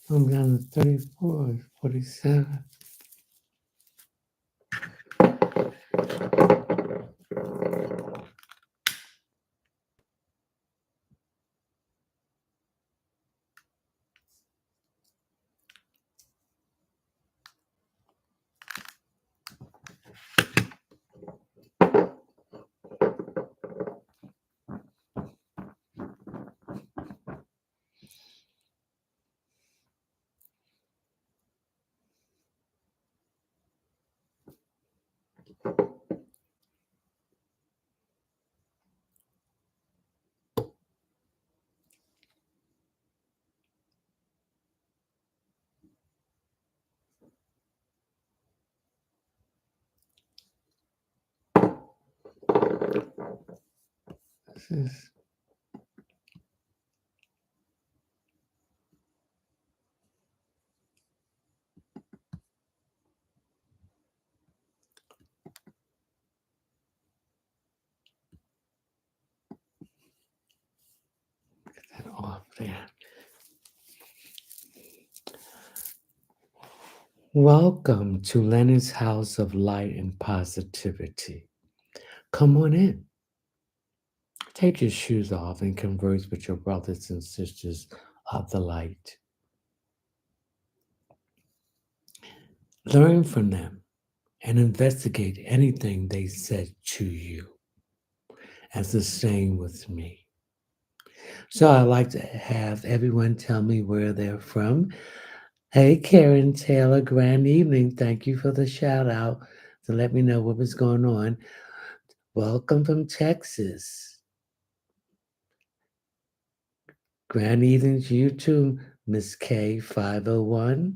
I'm down to 34, 47. This is that off there. Welcome to Leonard's House of Light and Positivity. Come on in. Take your shoes off and converse with your brothers and sisters of the light. Learn from them and investigate anything they said to you, as the same with me. So I'd like to have everyone tell me where they're from. Hey, Karen Taylor, grand evening. Thank you for the shout out to let me know what was going on. Welcome from Texas. Grand evening to you too, Miss K501.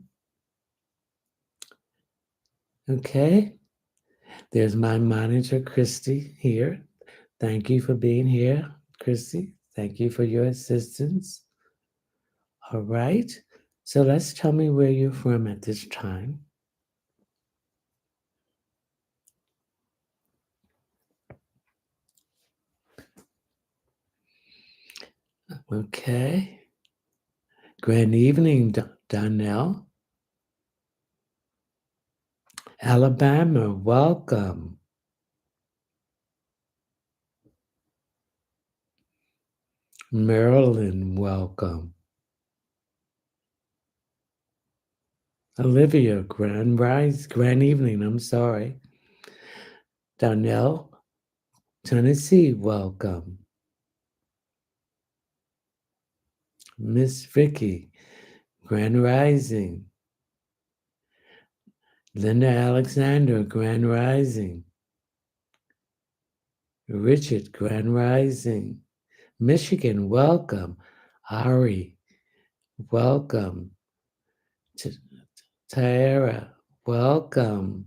Okay. There's my manager, Christy, here. Thank you for being here, Christy. Thank you for your assistance. All right. So let's tell me where you're from at this time. Okay. Grand evening, Donnell. Alabama, welcome. Maryland, welcome. Olivia, grand evening, I'm sorry. Donnell, Tennessee, welcome. Miss Vicky, grand rising. Linda Alexander, grand rising. Richard, grand rising. Michigan, welcome. Ari, welcome. Tyara, welcome.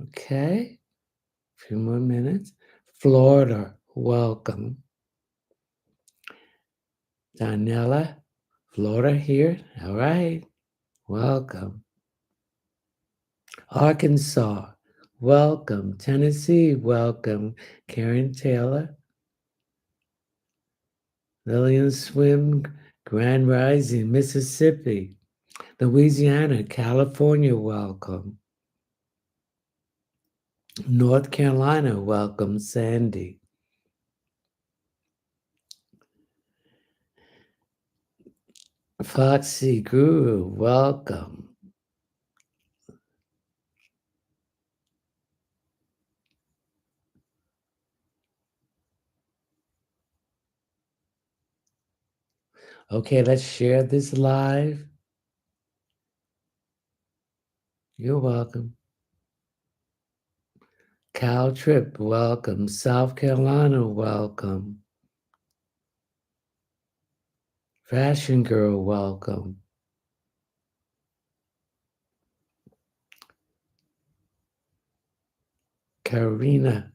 Okay, a few more minutes. Florida, welcome. Donella, Florida here. All right, welcome. Arkansas, welcome. Tennessee, welcome. Karen Taylor. Lillian Swim, Grand Rising, Mississippi. Louisiana, California, welcome. North Carolina, welcome. Sandy. Foxy Guru, welcome. Okay, let's share this live. You're welcome. Cal Trip, welcome. South Carolina, welcome. Fashion Girl, welcome. Karina,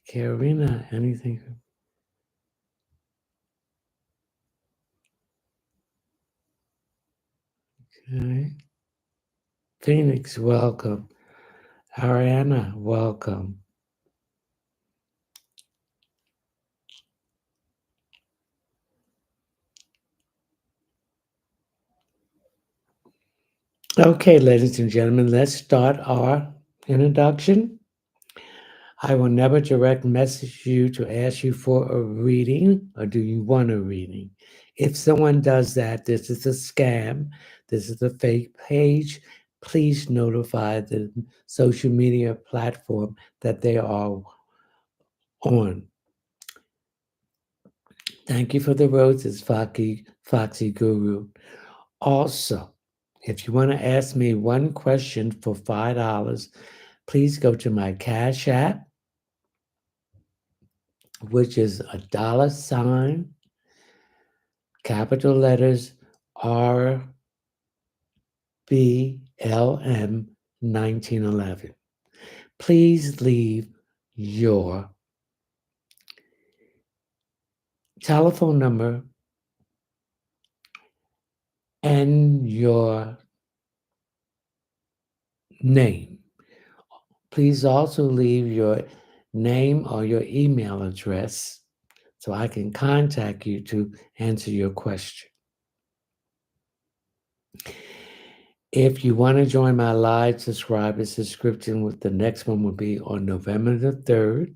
anything? Okay. Phoenix, welcome. Ariana, welcome. Okay, ladies and gentlemen, let's start our introduction. I will never direct message you to ask you for a reading or do you want a reading. If someone does that, this is a scam. This is a fake page. Please notify the social media platform that they are on. Thank you for the roses, Foxy Guru. Also, if you want to ask me one question for $5, please go to my Cash App, which is a dollar sign, capital letters RBLM 1911. Please leave your telephone number and your name. Please also leave your name or your email address so I can contact you to answer your question. If you want to join my live subscriber subscription, with the next one will be on November the 3rd,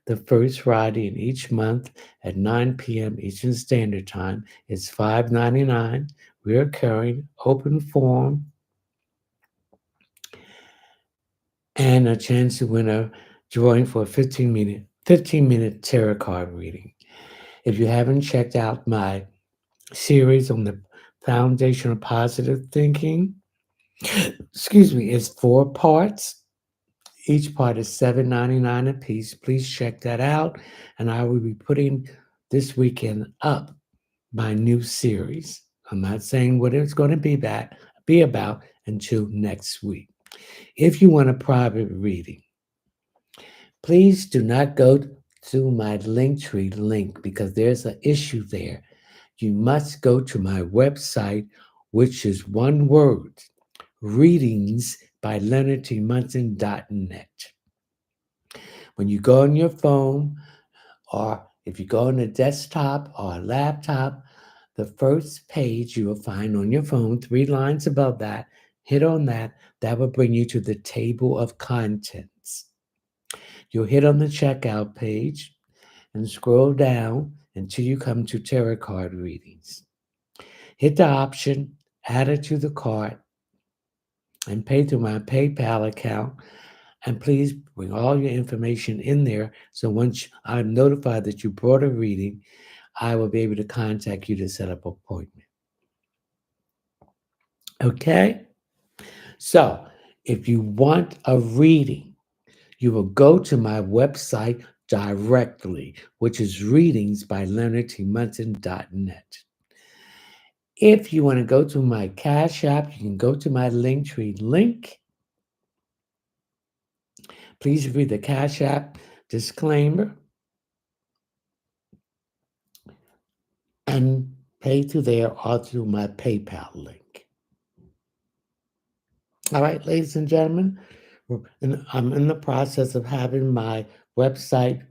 the first Friday in each month at 9 p.m. Eastern Standard Time. It's $5.99, recurring, open form, and a chance to win a drawing for a 15-minute tarot card reading. If you haven't checked out my series on the foundation of positive thinking, it's 4 parts. Each part is $7.99 a piece. Please check that out. And I will be putting this weekend up my new series. I'm not saying what it's going to be about until next week. If you want a private reading, please do not go to my Linktree link because there's an issue there. You must go to my website, which is one word, readings by leonardtmunson.net. When you go on your phone, or if you go on a desktop or a laptop, the first page you will find on your phone, 3 lines above that, hit on that. That will bring you to the table of contents. You'll hit on the checkout page and scroll down until you come to tarot card readings. Hit the option, add it to the cart, and pay through my PayPal account. And please bring all your information in there. So once I'm notified that you brought a reading, I will be able to contact you to set up an appointment. Okay? So if you want a reading, you will go to my website directly, which is readings by leonardtmunson.net. If you want to go to my Cash App, you can go to my Linktree link. Please read the Cash App disclaimer and pay through there or through my PayPal link. All right, ladies and gentlemen, I'm in the process of having my website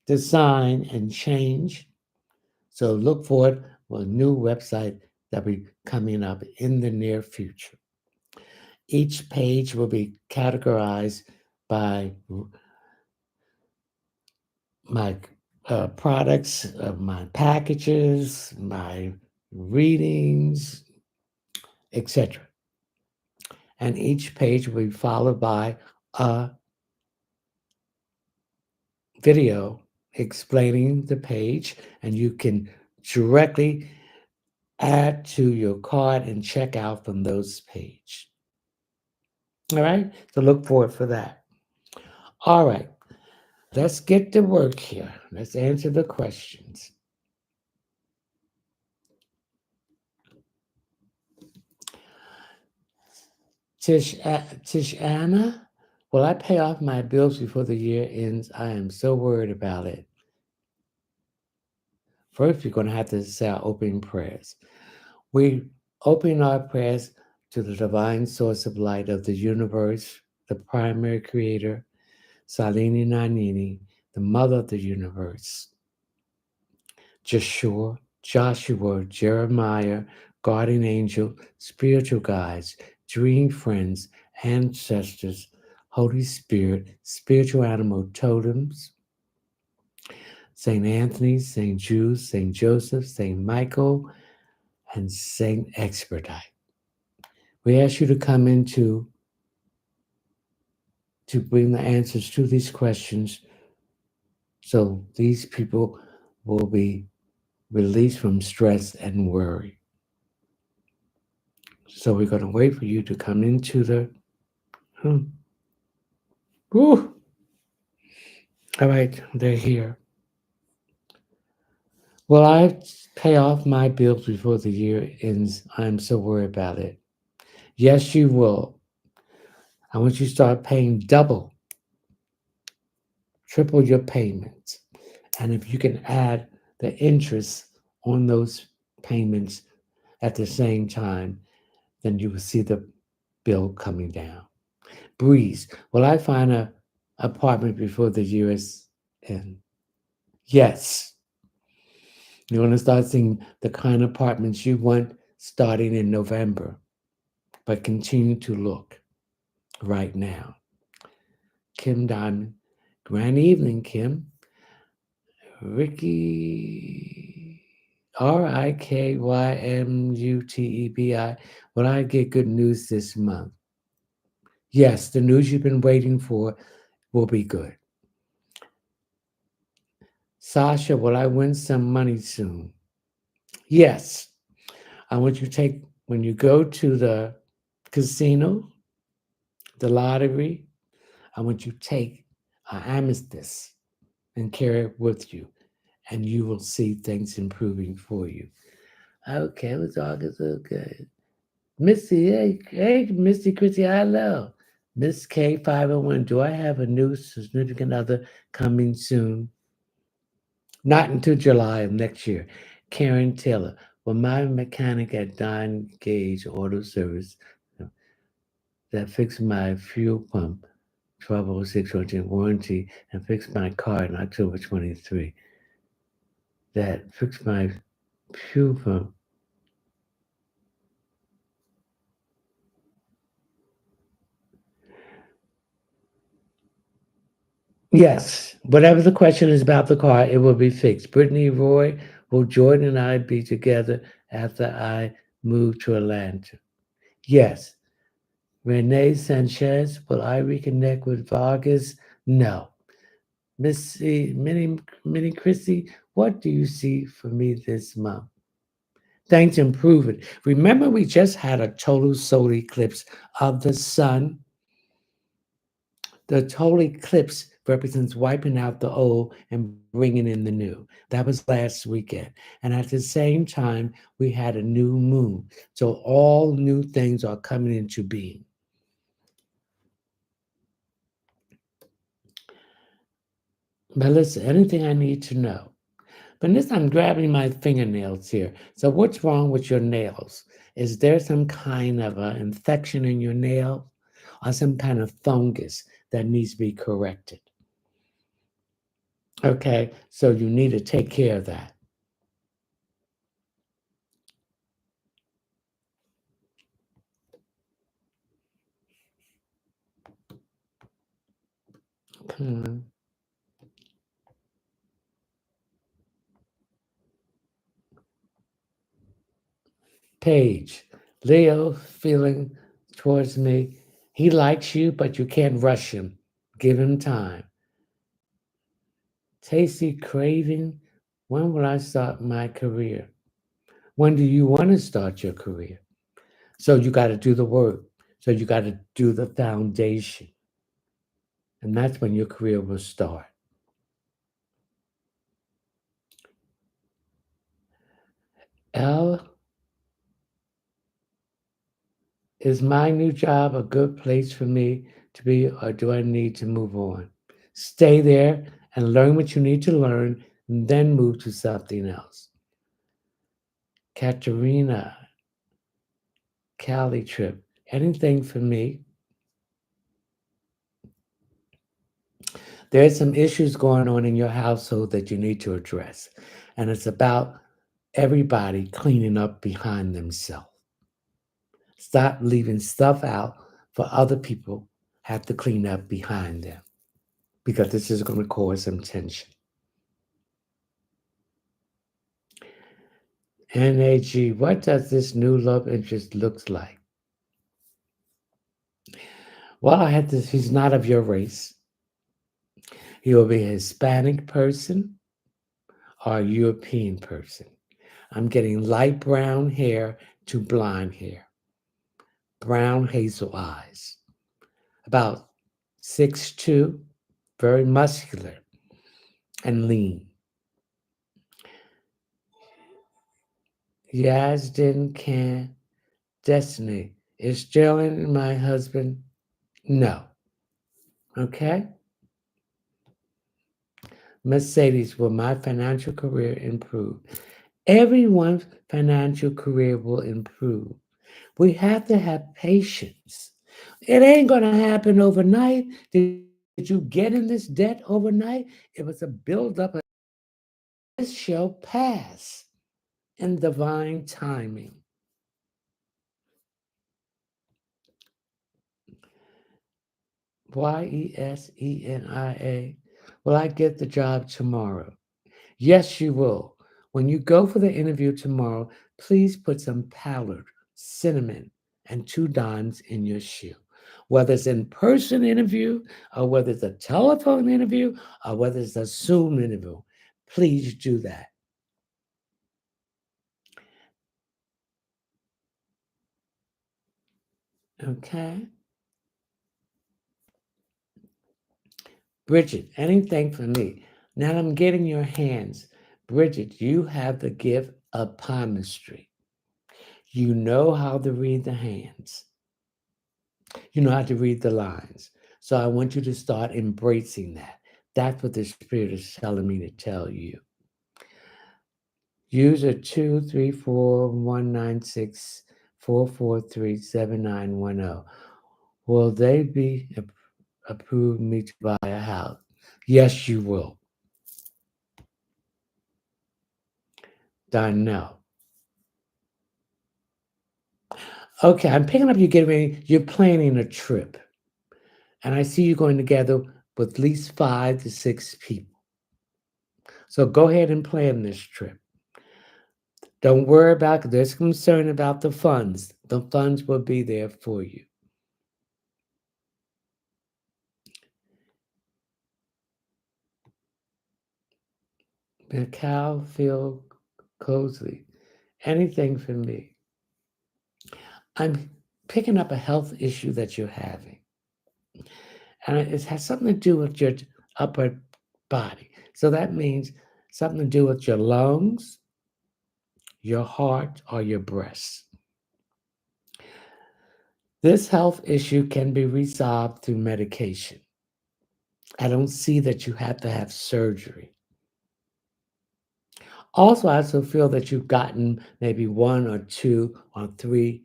design and change. So look forward for a new website that will be coming up in the near future. Each page will be categorized by my products, my packages, my readings, etc. And each page will be followed by a video explaining the page, and you can directly add to your cart and check out from those pages. All right, so look forward for that. All right, let's get to work here. Let's answer the questions. Tish Anna, will I pay off my bills before the year ends? I am so worried about it. First, you're going to have to say our opening prayers. We open our prayers to the divine source of light of the universe, the primary creator, Salini Nanini, the mother of the universe, Joshua, Jeremiah, guardian angel, spiritual guides, dream friends, ancestors, Holy Spirit, spiritual animal totems, St. Anthony, St. Jude, St. Joseph, St. Michael, and St. Expedite. We ask you to come into to bring the answers to these questions so these people will be released from stress and worry. So we're going to wait for you to come into the. Hmm, whew. All right, they're here. Will I pay off my bills before the year ends? I'm so worried about it. Yes, you will. I want you to start paying double, triple your payments. And if you can add the interest on those payments at the same time, then you will see the bill coming down. Breeze, will I find a apartment before the year is end? Yes. You want to start seeing the kind of apartments you want starting in November, but continue to look right now. Kim Diamond, grand evening, Kim. Ricky, RIKYMUTEBI. Will I get good news this month? Yes, the news you've been waiting for will be good. Sasha, will I win some money soon? Yes. I want you to take, when you go to the casino, the lottery, I want you to take an amethyst and carry it with you, and you will see things improving for you. Okay, we're talking so good. Missy, hey, Missy Chrissy, hello. Miss K501, do I have a new significant other coming soon? Not until July of next year. Karen Taylor, well, my mechanic at Don Gage Auto Service that fixed my fuel pump 1206 warranty and fixed my car in October 23. That fixed my fuel pump. Yes, whatever the question is about the car, it will be fixed. Brittany Roy, will Jordan and I be together after I move to Atlanta? Yes. Renee Sanchez, will I reconnect with Vargas? No. Missy, Minnie Chrissy, what do you see for me this month? Things improving. Remember, we just had a total solar eclipse of the sun. The total eclipse represents wiping out the old and bringing in the new. That was last weekend. And at the same time, we had a new moon. So all new things are coming into being. Melissa, anything I need to know? Vanessa, I'm grabbing my fingernails here. So what's wrong with your nails? Is there some kind of an infection in your nail or some kind of fungus that needs to be corrected? Okay, so you need to take care of that. Come on. Paige, Leo feeling towards me. He likes you, but you can't rush him. Give him time. Tasty craving. When will I start my career? When do you want to start your career? So you got to do the work. So you got to do the foundation. And that's when your career will start. L, is my new job a good place for me to be, or do I need to move on? Stay there and learn what you need to learn, and then move to something else. Katerina, Cali trip, anything for me? There's some issues going on in your household that you need to address. And it's about everybody cleaning up behind themselves. Stop leaving stuff out for other people have to clean up behind them because this is going to cause some tension. NAG, what does this new love interest looks like? Well, I had this, he's not of your race. He will be a Hispanic person or a European person. I'm getting light brown hair to blonde hair, brown hazel eyes, about 6'2", very muscular and lean. Yazdin can Destiny. Is Jalen my husband? No. Okay? Mercedes, will my financial career improve? Everyone's financial career will improve. We have to have patience. It ain't going to happen overnight. Did you get in this debt overnight? It was a buildup. This shall pass in divine timing. Yesenia. Will I get the job tomorrow? Yes, you will. When you go for the interview tomorrow, please put some powdered cinnamon and 2 dimes in your shoe. Whether it's in person interview or whether it's a telephone interview or whether it's a Zoom interview, please do that. Okay? Bridget, anything for me. Now I'm getting your hands. Bridget, you have the gift of palmistry. You know how to read the hands. You know how to read the lines. So I want you to start embracing that. That's what the Spirit is telling me to tell you. User 2341964437910. Will they be approved me to buy a house? Yes, you will. Donnell. Okay, I'm picking up you getting ready. You're planning a trip. And I see you going together with at least 5 to 6 people. So go ahead and plan this trip. Don't worry about it. There's concern about the funds. The funds will be there for you. Cal, feel cozy. Anything for me. I'm picking up a health issue that you're having. And it has something to do with your upper body. So that means something to do with your lungs, your heart, or your breasts. This health issue can be resolved through medication. I don't see that you have to have surgery. Also, I also feel that you've gotten maybe 1 or 2 or 3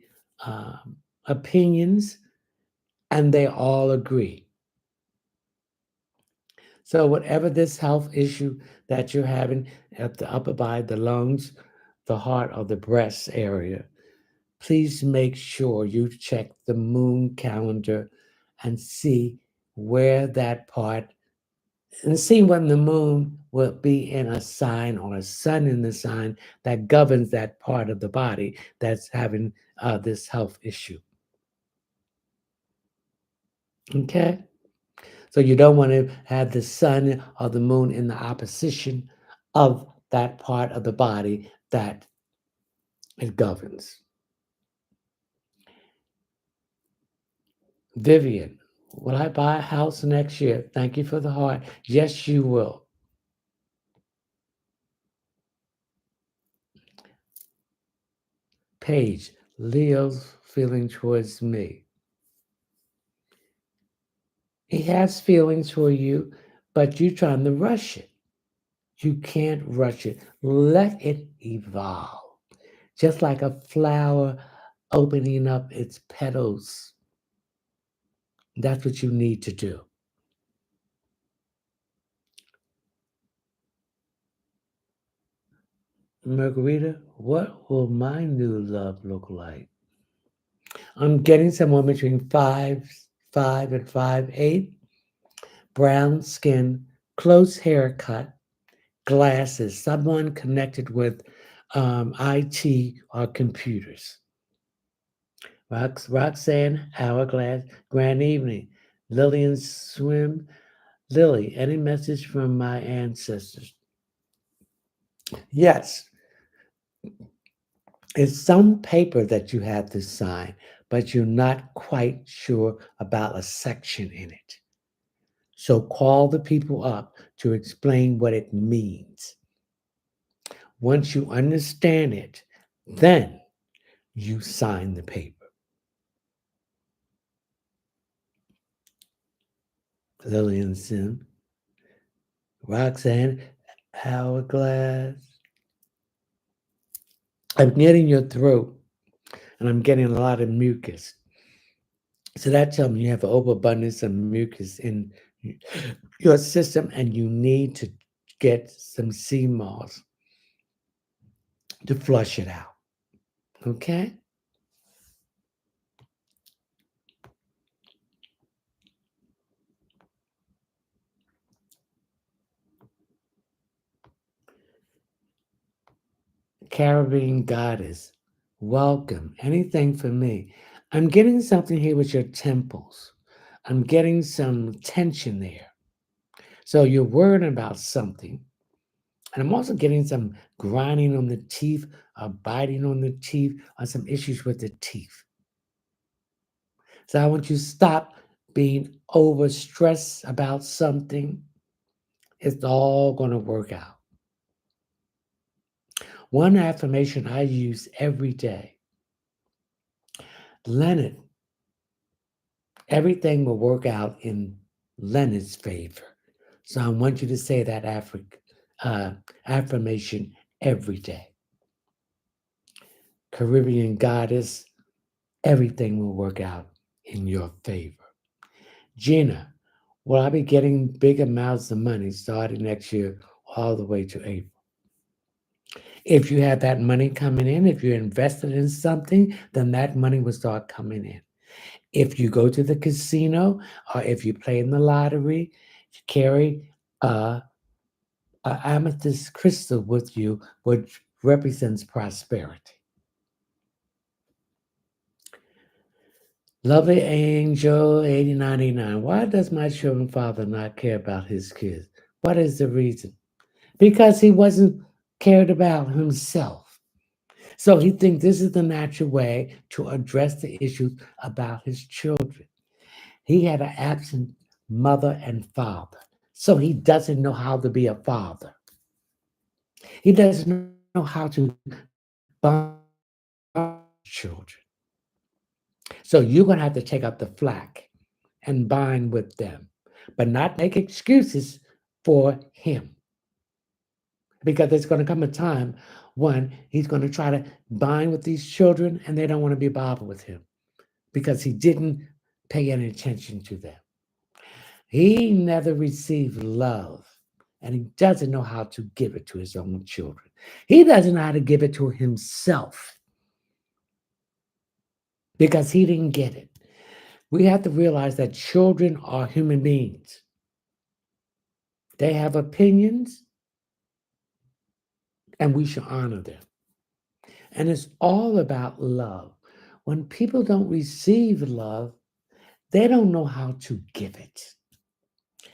opinions, and they all agree. So, whatever this health issue that you're having at the upper body, the lungs, the heart, or the breast area, please make sure you check the moon calendar and see where that part and see when the moon will be in a sign or a sun in the sign that governs that part of the body that's having this health issue. Okay? So you don't want to have the sun or the moon in the opposition of that part of the body that it governs. Vivian, will I buy a house next year? Thank you for the heart. Yes, you will. Paige, Leo's feeling towards me. He has feelings for you, but you're trying to rush it. You can't rush it. Let it evolve. Just like a flower opening up its petals. That's what you need to do. Margarita, what will my new love look like? I'm getting someone between 5'5" and 5'8", brown skin, close haircut, glasses, someone connected with IT or computers. Roxanne, Hourglass, Grand Evening, Lillian Swim, Lily, any message from my ancestors? Yes, it's some paper that you have to sign, but you're not quite sure about a section in it. So call the people up to explain what it means. Once you understand it, then you sign the paper. Lillian Sim, Roxanne, Hourglass. I'm getting your throat and I'm getting a lot of mucus. So that tells me you have an overabundance of mucus in your system and you need to get some sea moss to flush it out. Okay? Caribbean goddess, welcome. Anything for me? I'm getting something here with your temples. I'm getting some tension there. So you're worried about something. And I'm also getting some grinding on the teeth, or biting on the teeth, or some issues with the teeth. So I want you to stop being overstressed about something. It's all going to work out. One affirmation I use every day: Leonard, everything will work out in Leonard's favor. So I want you to say that affirmation every day. Caribbean goddess, everything will work out in your favor. Gina, will I be getting big amounts of money starting next year all the way to April? If you have that money coming in, if you're invested in something, then that money will start coming in. If you go to the casino or if you play in the lottery, you carry a, a amethyst crystal with you, which represents prosperity. Lovely Angel 8099. Why does my children father not care about his kids? What is the reason? Because he wasn't cared about himself. So he thinks this is the natural way to address the issues about his children. He had an absent mother and father. So he doesn't know how to be a father. He doesn't know how to bond children. So you're going to have to take up the flack and bind with them, but not make excuses for him. Because there's going to come a time when he's going to try to bind with these children and they don't want to be bothered with him because he didn't pay any attention to them. He never received love and he doesn't know how to give it to his own children. He doesn't know how to give it to himself because he didn't get it. We have to realize that children are human beings. They have opinions and we should honor them. And it's all about love. When people don't receive love, they don't know how to give it.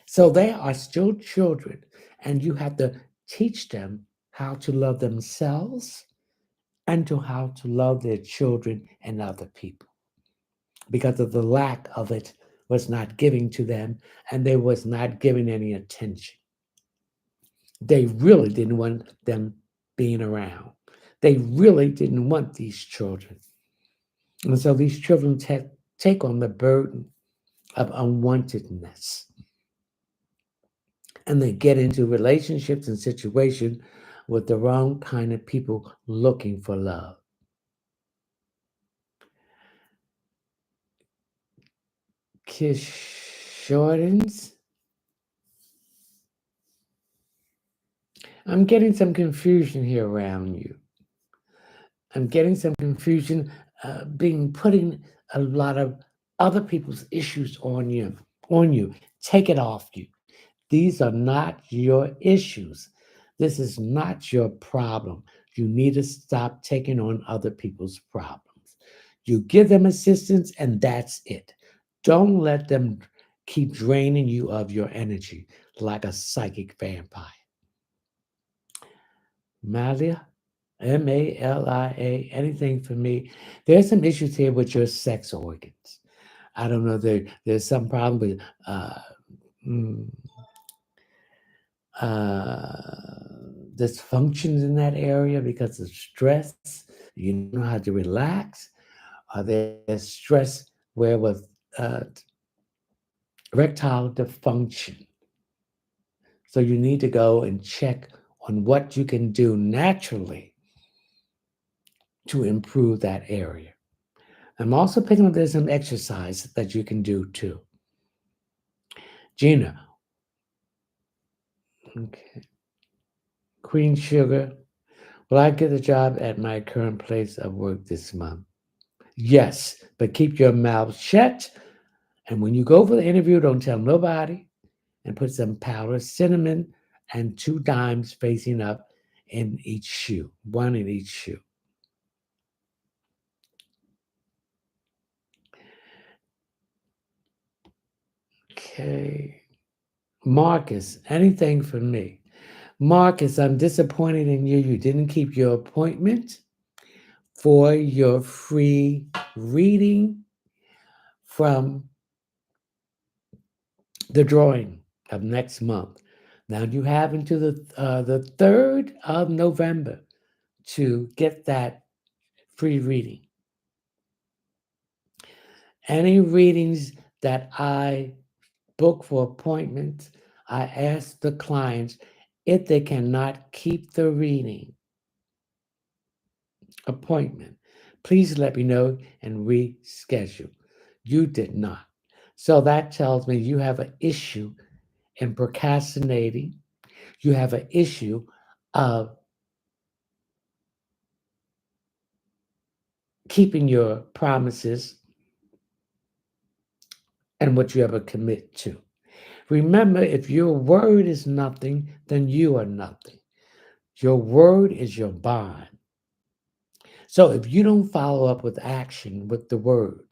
So they are still children, and you have to teach them how to love themselves and to how to love their children and other people. Because of the lack of it was not giving to them, and they was not giving any attention. They really didn't want them being around. They really didn't want these children. And so these children take on the burden of unwantedness. And they get into relationships and situations with the wrong kind of people looking for love. Kiss Jordans. I'm getting some confusion here around you. I'm getting some confusion being putting a lot of other people's issues on you. Take it off you. These are not your issues. This is not your problem. You need to stop taking on other people's problems. You give them assistance, and that's it. Don't let them keep draining you of your energy like a psychic vampire. Malia, Malia, anything for me. There's some issues here with your sex organs. I don't know. There's some problem with uh, mm, dysfunctions in that area because of stress. You don't know how to relax. There's stress where with uh, erectile dysfunction. So you need to go and check on what you can do naturally to improve that area. I'm also picking up there's some exercise that you can do too. Gina, okay. Queen Sugar, will I get a job at my current place of work this month? Yes, but keep your mouth shut. And when you go for the interview, don't tell nobody. And put some powdered cinnamon and 2 dimes facing up in each shoe, one in each shoe. Okay. Marcus, anything for me? Marcus, I'm disappointed in you. You didn't keep your appointment for your free reading from the drawing of next month. Now you have until the 3rd of November to get that free reading. Any readings that I book for appointments, I ask the clients if they cannot keep the reading appointment. Please let me know and reschedule. You did not. So that tells me you have an issue in procrastinating. You have an issue of keeping your promises and what you ever commit to. Remember, if your word is nothing, then you are nothing. Your word is your bond. So if you don't follow up with action with the word,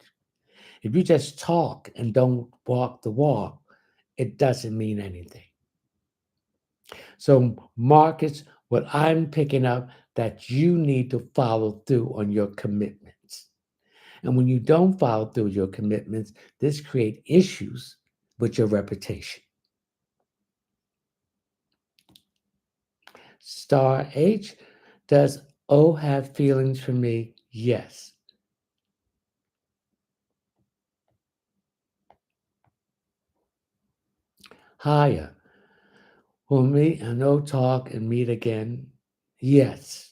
if you just talk and don't walk the walk, it doesn't mean anything. So, Marcus, what I'm picking up that you need to follow through on your commitments. And when you don't follow through your commitments, this creates issues with your reputation. Star H, does O have feelings for me? Yes. Higher, will meet and O talk and meet again? Yes.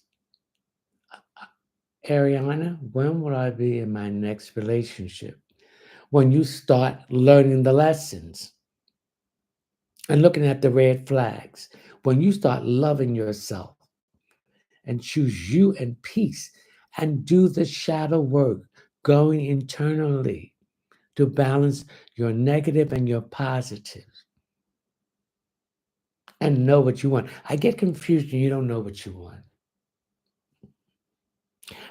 Ariana, when will I be in my next relationship? When you start learning the lessons and looking at the red flags, when you start loving yourself and choose you and peace and do the shadow work, going internally to balance your negative and your positive and know what you want. I get confused when you don't know what you want.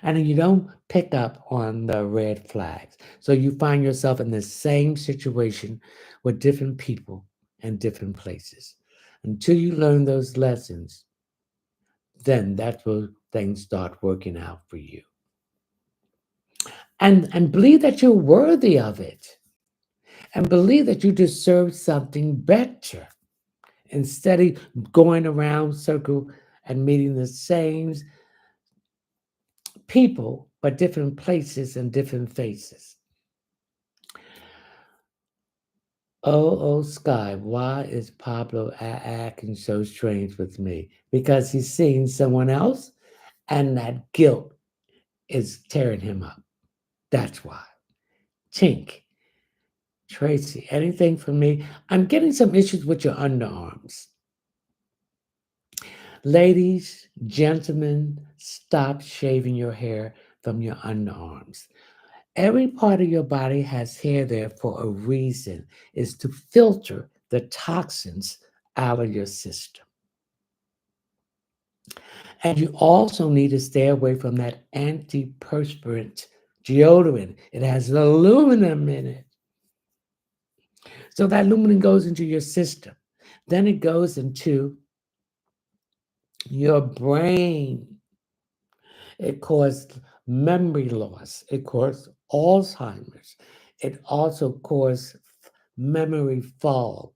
And you don't pick up on the red flags. So you find yourself in the same situation with different people and different places. Until you learn those lessons, then that's where things start working out for you. And believe that you're worthy of it. And believe that you deserve something better. Instead of going around circle and meeting the same people, but different places and different faces. Oh, Sky, why is Pablo acting so strange with me? Because he's seeing someone else and that guilt is tearing him up. That's why. Tink, Tracy, anything for me? I'm getting some issues with your underarms. Ladies, gentlemen, stop shaving your hair from your underarms. Every part of your body has hair there for a reason, is to filter the toxins out of your system. And you also need to stay away from that antiperspirant deodorant. It has aluminum in it. So that aluminum goes into your system. Then it goes into your brain. It causes memory loss. It causes Alzheimer's. It also causes memory fog.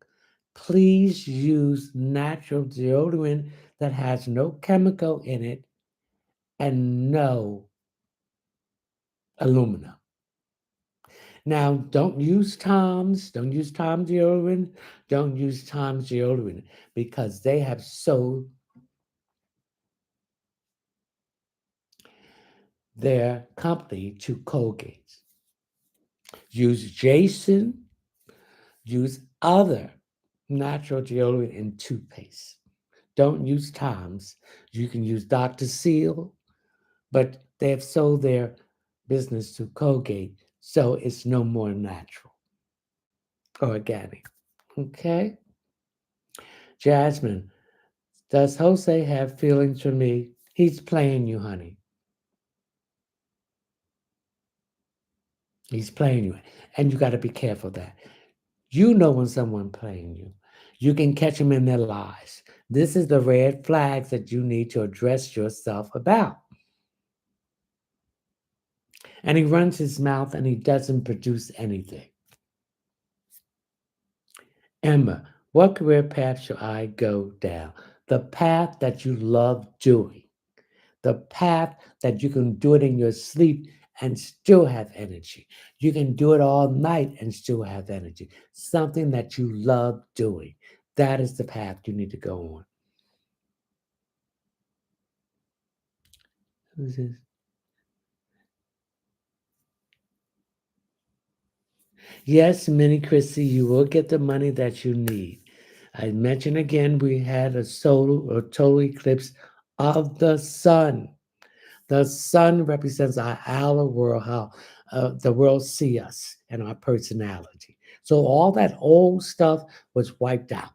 Please use natural deodorant that has no chemical in it and no aluminum. Now, don't use Tom's. Don't use Tom's deodorant. Don't use Tom's deodorant because they have sold their company to Colgate. Use Jason. Use other natural deodorant and toothpaste. Don't use Tom's. You can use Dr. Seal, but they have sold their business to Colgate, so it's no more natural or organic. Okay? Jasmine, does Jose have feelings for me? He's playing you, honey. He's playing you. And you got to be careful of that. You know when someone playing you. You can catch them in their lies. This is the red flags that you need to address yourself about. And he runs his mouth and he doesn't produce anything. Emma, what career path should I go down? The path that you love doing. The path that you can do it in your sleep and still have energy. You can do it all night and still have energy. Something that you love doing. That is the path you need to go on. Who's this? Yes, Minnie Christie, you will get the money that you need. I mentioned again, we had a solar or total eclipse of the sun. The sun represents our outer world, how the world see us and our personality. So all that old stuff was wiped out.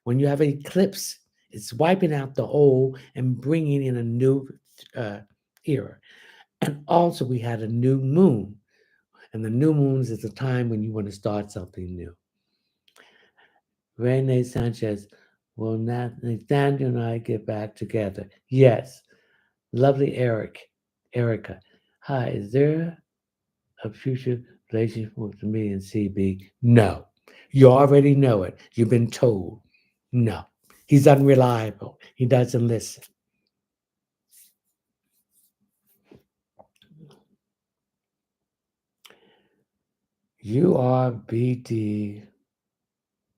When you have an eclipse, it's wiping out the old and bringing in a new uh, era. And also, we had a new moon, and the new moons is the time when you want to start something new. Rene Sanchez, will Nathaniel and I get back together? Yes. Lovely Erica. Hi, is there a future relationship with me and CB? No. You already know it. You've been told. No. He's unreliable. He doesn't listen. You are BD,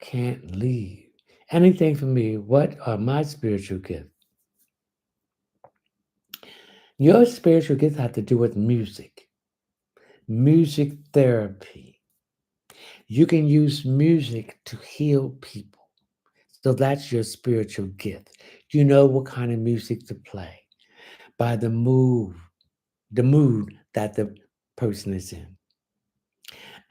can't leave. Anything for me? What are my spiritual gifts? Your spiritual gifts have to do with music therapy. You can use music to heal people. So that's your spiritual gift. You know what kind of music to play by the mood that the person is in.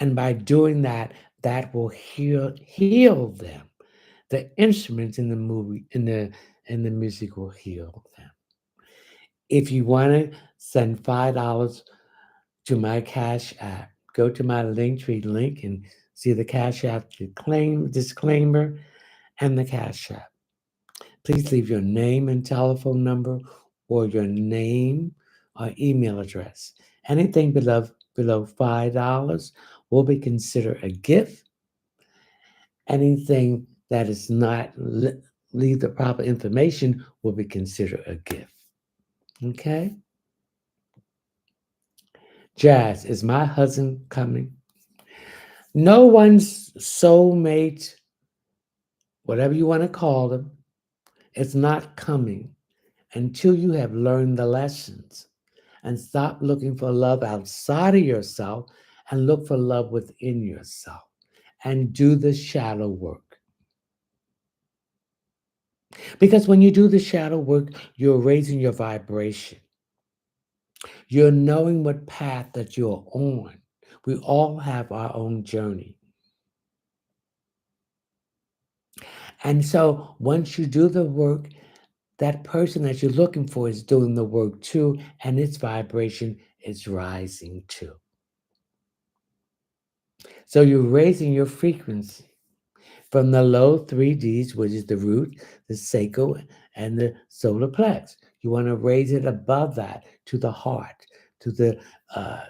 And by doing that, that will heal them. The instruments in the movie, in the music will heal them. If you want to send $5 to my Cash App, go to my Linktree link and see the Cash App disclaimer and the Cash App. Please leave your name and telephone number or your name or email address. Anything below $5 will be considered a gift. Anything that is not leave the proper information will be considered a gift. Okay? Jazz, is my husband coming? No one's soulmate, whatever you want to call them, it's not coming until you have learned the lessons and stop looking for love outside of yourself and look for love within yourself and do the shadow work. Because when you do the shadow work, you're raising your vibration. You're knowing what path that you're on. We all have our own journey. And so once you do the work, that person that you're looking for is doing the work too, and its vibration is rising too. So you're raising your frequency from the low 3Ds, which is the root, the sacral, and the solar plex. You want to raise it above that to the heart, to the uh,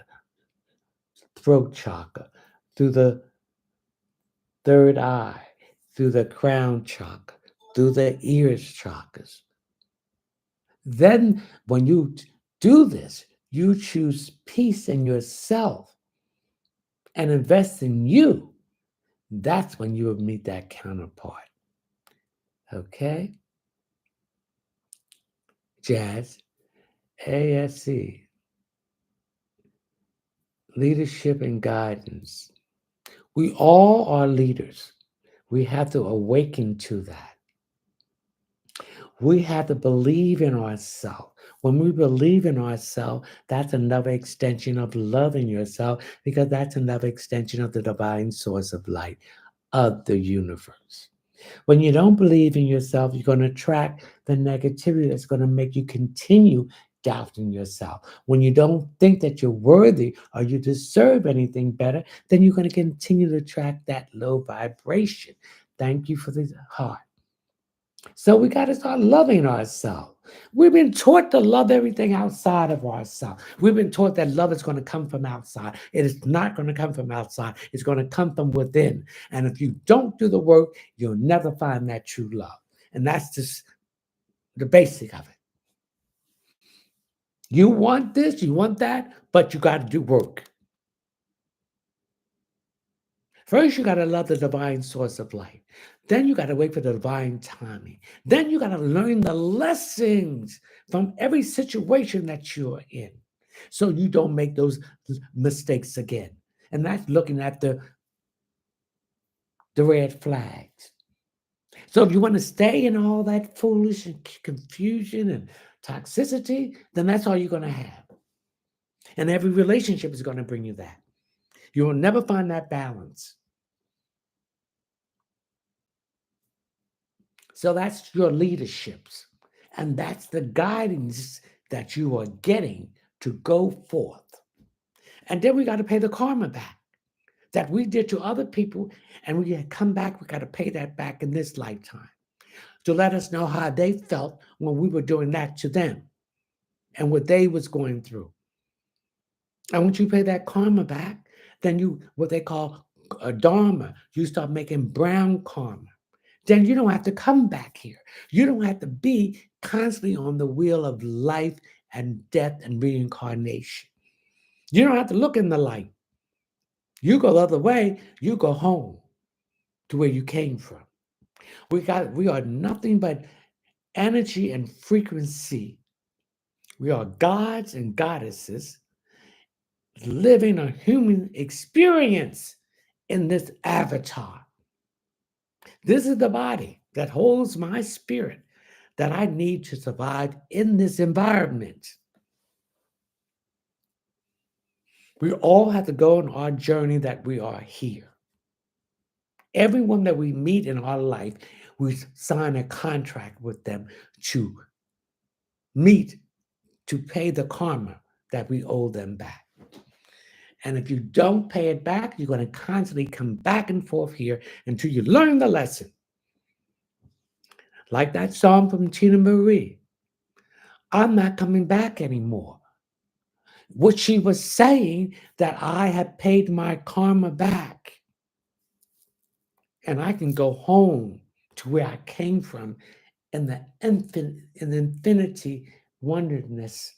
throat chakra, through the third eye, through the crown chakra, through the ears chakras. Then, when you do this, you choose peace in yourself and invest in you. That's when you will meet that counterpart. Okay? Jazz, ASC, leadership and guidance. We all are leaders. We have to awaken to that. We have to believe in ourselves. When we believe in ourselves, that's another extension of loving yourself because that's another extension of the divine source of light of the universe. When you don't believe in yourself, you're going to attract the negativity that's going to make you continue doubting yourself. When you don't think that you're worthy or you deserve anything better, then you're going to continue to attract that low vibration. Thank you for the heart. So we got to start loving ourselves. We've been taught to love everything outside of ourselves. We've been taught that love is going to come from outside. It is not going to come from outside. It's going to come from within. And if you don't do the work, you'll never find that true love. And that's just the basic of it. You want this, you want that, but you got to do work. First, you got to love the divine source of light. Then you got to wait for the divine timing. Then you got to learn the lessons from every situation that you're in so you don't make those mistakes again. And that's looking at the red flags. So if you want to stay in all that foolish and confusion and toxicity, then that's all you're going to have. And every relationship is going to bring you that. You will never find that balance. So that's your leaderships. And that's the guidance that you are getting to go forth. And then we got to pay the karma back that we did to other people. And we come back, we got to pay that back in this lifetime to let us know how they felt when we were doing that to them and what they was going through. And once you pay that karma back, then you, what they call a dharma, you start making brown karma. Then you don't have to come back here. You don't have to be constantly on the wheel of life and death and reincarnation. You don't have to look in the light. You go the other way, you go home to where you came from. We are nothing but energy and frequency. We are gods and goddesses living a human experience in this avatar. This is the body that holds my spirit that I need to survive in this environment. We all have to go on our journey that we are here. Everyone that we meet in our life, we sign a contract with them to meet, to pay the karma that we owe them back. And if you don't pay it back, you're going to constantly come back and forth here until you learn the lesson. Like that song from Tina Marie, I'm not coming back anymore. What she was saying that I have paid my karma back. And I can go home to where I came from in the infinity wonderness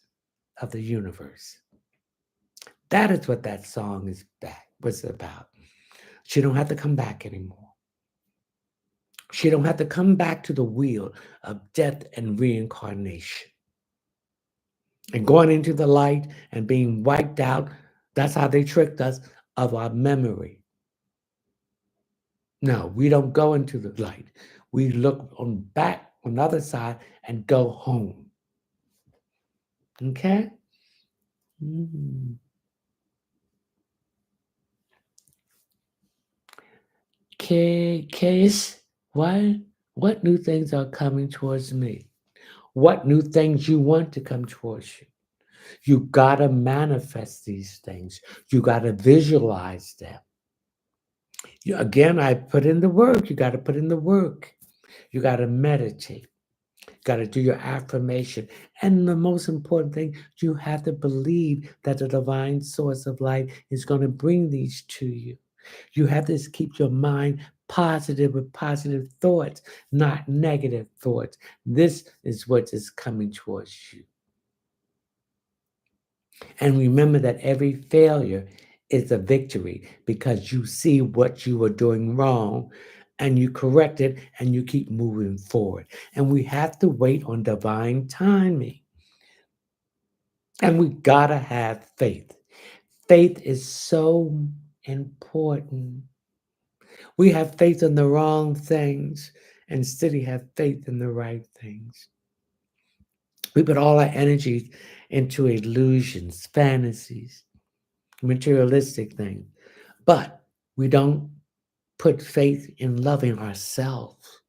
of the universe. That is what that song was about. She don't have to come back anymore. She don't have to come back to the wheel of death and reincarnation. And going into the light and being wiped out, that's how they tricked us, of our memory. No, we don't go into the light. We look on back on the other side and go home. Okay? Mhm. Case, what new things are coming towards me? What new things you want to come towards you? You gotta manifest these things. You gotta visualize them. Again, I put in the work. You gotta put in the work. You gotta meditate. You gotta do your affirmation. And the most important thing, you have to believe that the divine source of life is gonna bring these to you. You have to keep your mind positive with positive thoughts, not negative thoughts. This is what is coming towards you. And remember that every failure is a victory because you see what you were doing wrong and you correct it and you keep moving forward. And we have to wait on divine timing. And we gotta have faith. Faith is so important. We have faith in the wrong things instead we have faith in the right things. We put all our energies into illusions, fantasies, materialistic things, but we don't put faith in loving ourselves.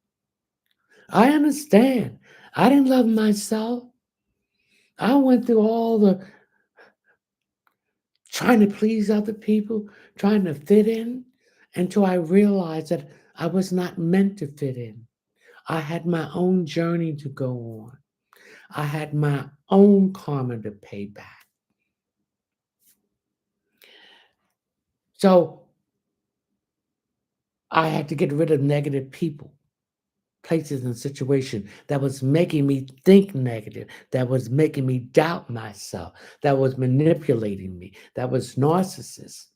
I understand. I didn't love myself. I went through all the trying to please other people, trying to fit in until I realized that I was not meant to fit in. I had my own journey to go on. I had my own karma to pay back. So I had to get rid of negative people, places, and situations that was making me think negative, that was making me doubt myself, that was manipulating me, that was narcissists,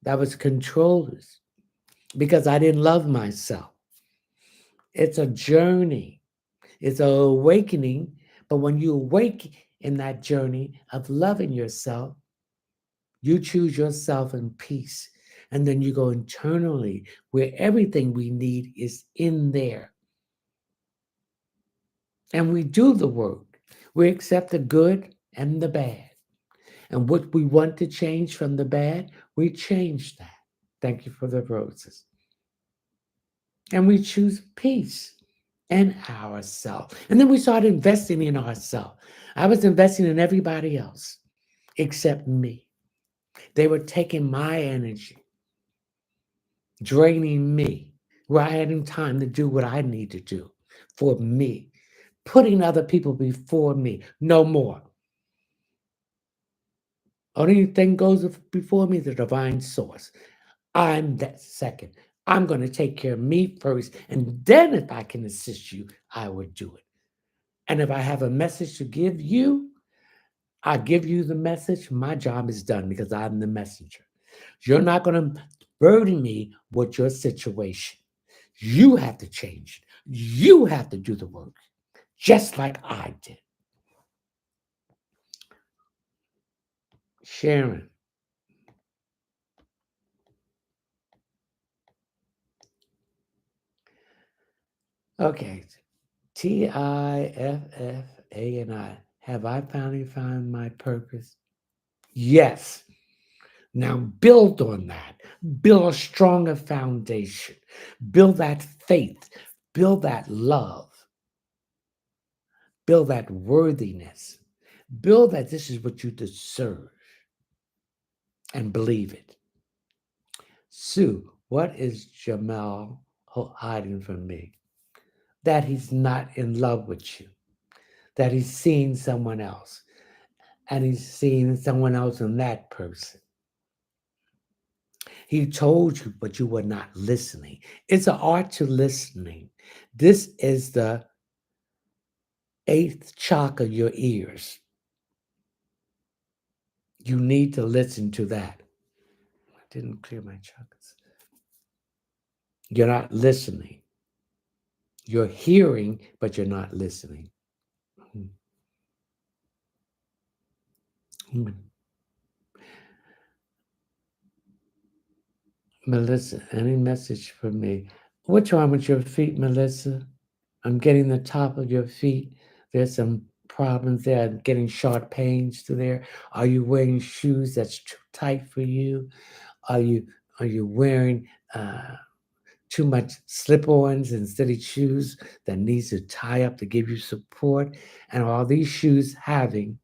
that was controllers, because I didn't love myself. It's a journey. It's an awakening. But when you awake in that journey of loving yourself, you choose yourself in peace. And then you go internally where everything we need is in there. And we do the work. We accept the good and the bad. And what we want to change from the bad, we change that. Thank you for the roses. And we choose peace and ourselves. And then we started investing in ourselves. I was investing in everybody else except me. They were taking my energy, draining me, where I hadn't time to do what I need to do for me, putting other people before me. No more. Only thing goes before me, the divine source. I'm that second. I'm going to take care of me first. And then, if I can assist you, I would do it. And if I have a message to give you, I give you the message. My job is done because I'm the messenger. You're not going to burden me with your situation. You have to change. You have to do the work, just like I did. Sharon. Okay. TIFFA. Have I finally found my purpose? Yes. Now build on that. Build a stronger foundation. Build that faith. Build that love. Build that worthiness. Build that this is what you deserve and believe it. Sue, what is Jamal hiding from me? That he's not in love with you, that he's seeing someone else, and he's seeing someone else in that person. He told you, but you were not listening. It's an art to listening. This is the eighth chakra, your ears. You need to listen to that. I didn't clear my chakras. You're not listening. You're hearing, but you're not listening. Mm. Mm. Melissa, any message for me? What's wrong with your feet, Melissa? I'm getting the top of your feet. There's some problems there. I'm getting sharp pains to there. Are you wearing shoes that's too tight for you? Are you are you wearing too much slip-ons instead of shoes that needs to tie up to give you support? And are these shoes having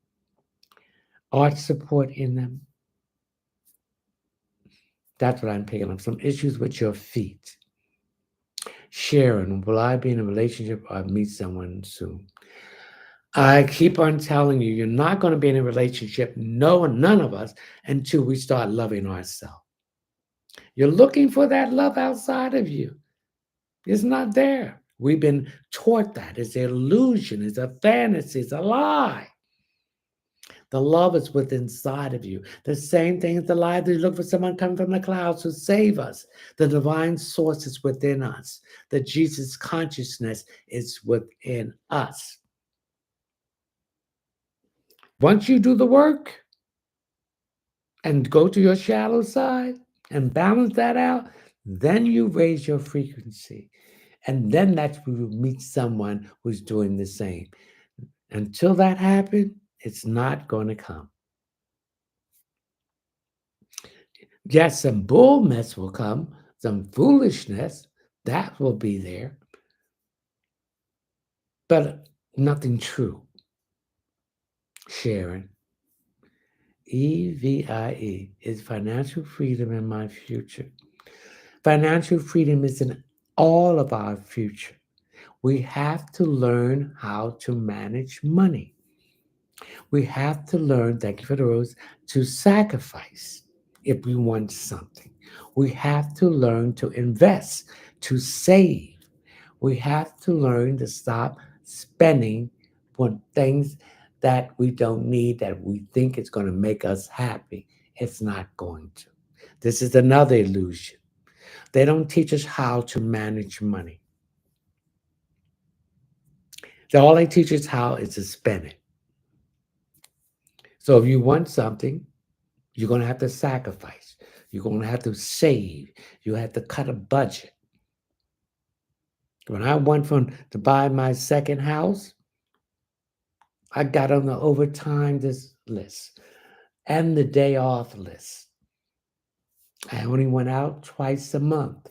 arch support in them? That's what I'm picking up. Some issues with your feet. Sharon, will I be in a relationship or meet someone soon? I keep on telling you, you're not going to be in a relationship, no, none of us, until we start loving ourselves. You're looking for that love outside of you. It's not there. We've been taught that. It's an illusion, it's a fantasy, it's a lie. The love is within inside of you. The same thing as the lie that you look for someone coming from the clouds to save us. The divine source is within us. The Jesus consciousness is within us. Once you do the work and go to your shallow side and balance that out, then you raise your frequency. And then that's when you meet someone who's doing the same. Until that happens, it's not going to come. Yes, some bull mess will come, some foolishness, that will be there, but nothing true. Sharon, EVIE is financial freedom in my future. Financial freedom is in all of our future. We have to learn how to manage money. We have to learn, thank you for the rose, to sacrifice if we want something. We have to learn to invest, to save. We have to learn to stop spending on things that we don't need, that we think is going to make us happy. It's not going to. This is another illusion. They don't teach us how to manage money. So all they teach us how is to spend it. So if you want something, you're going to have to sacrifice. You're going to have to save. You have to cut a budget. When I went from to buy my second house, I got on the overtime this list and the day off list. I only went out twice a month.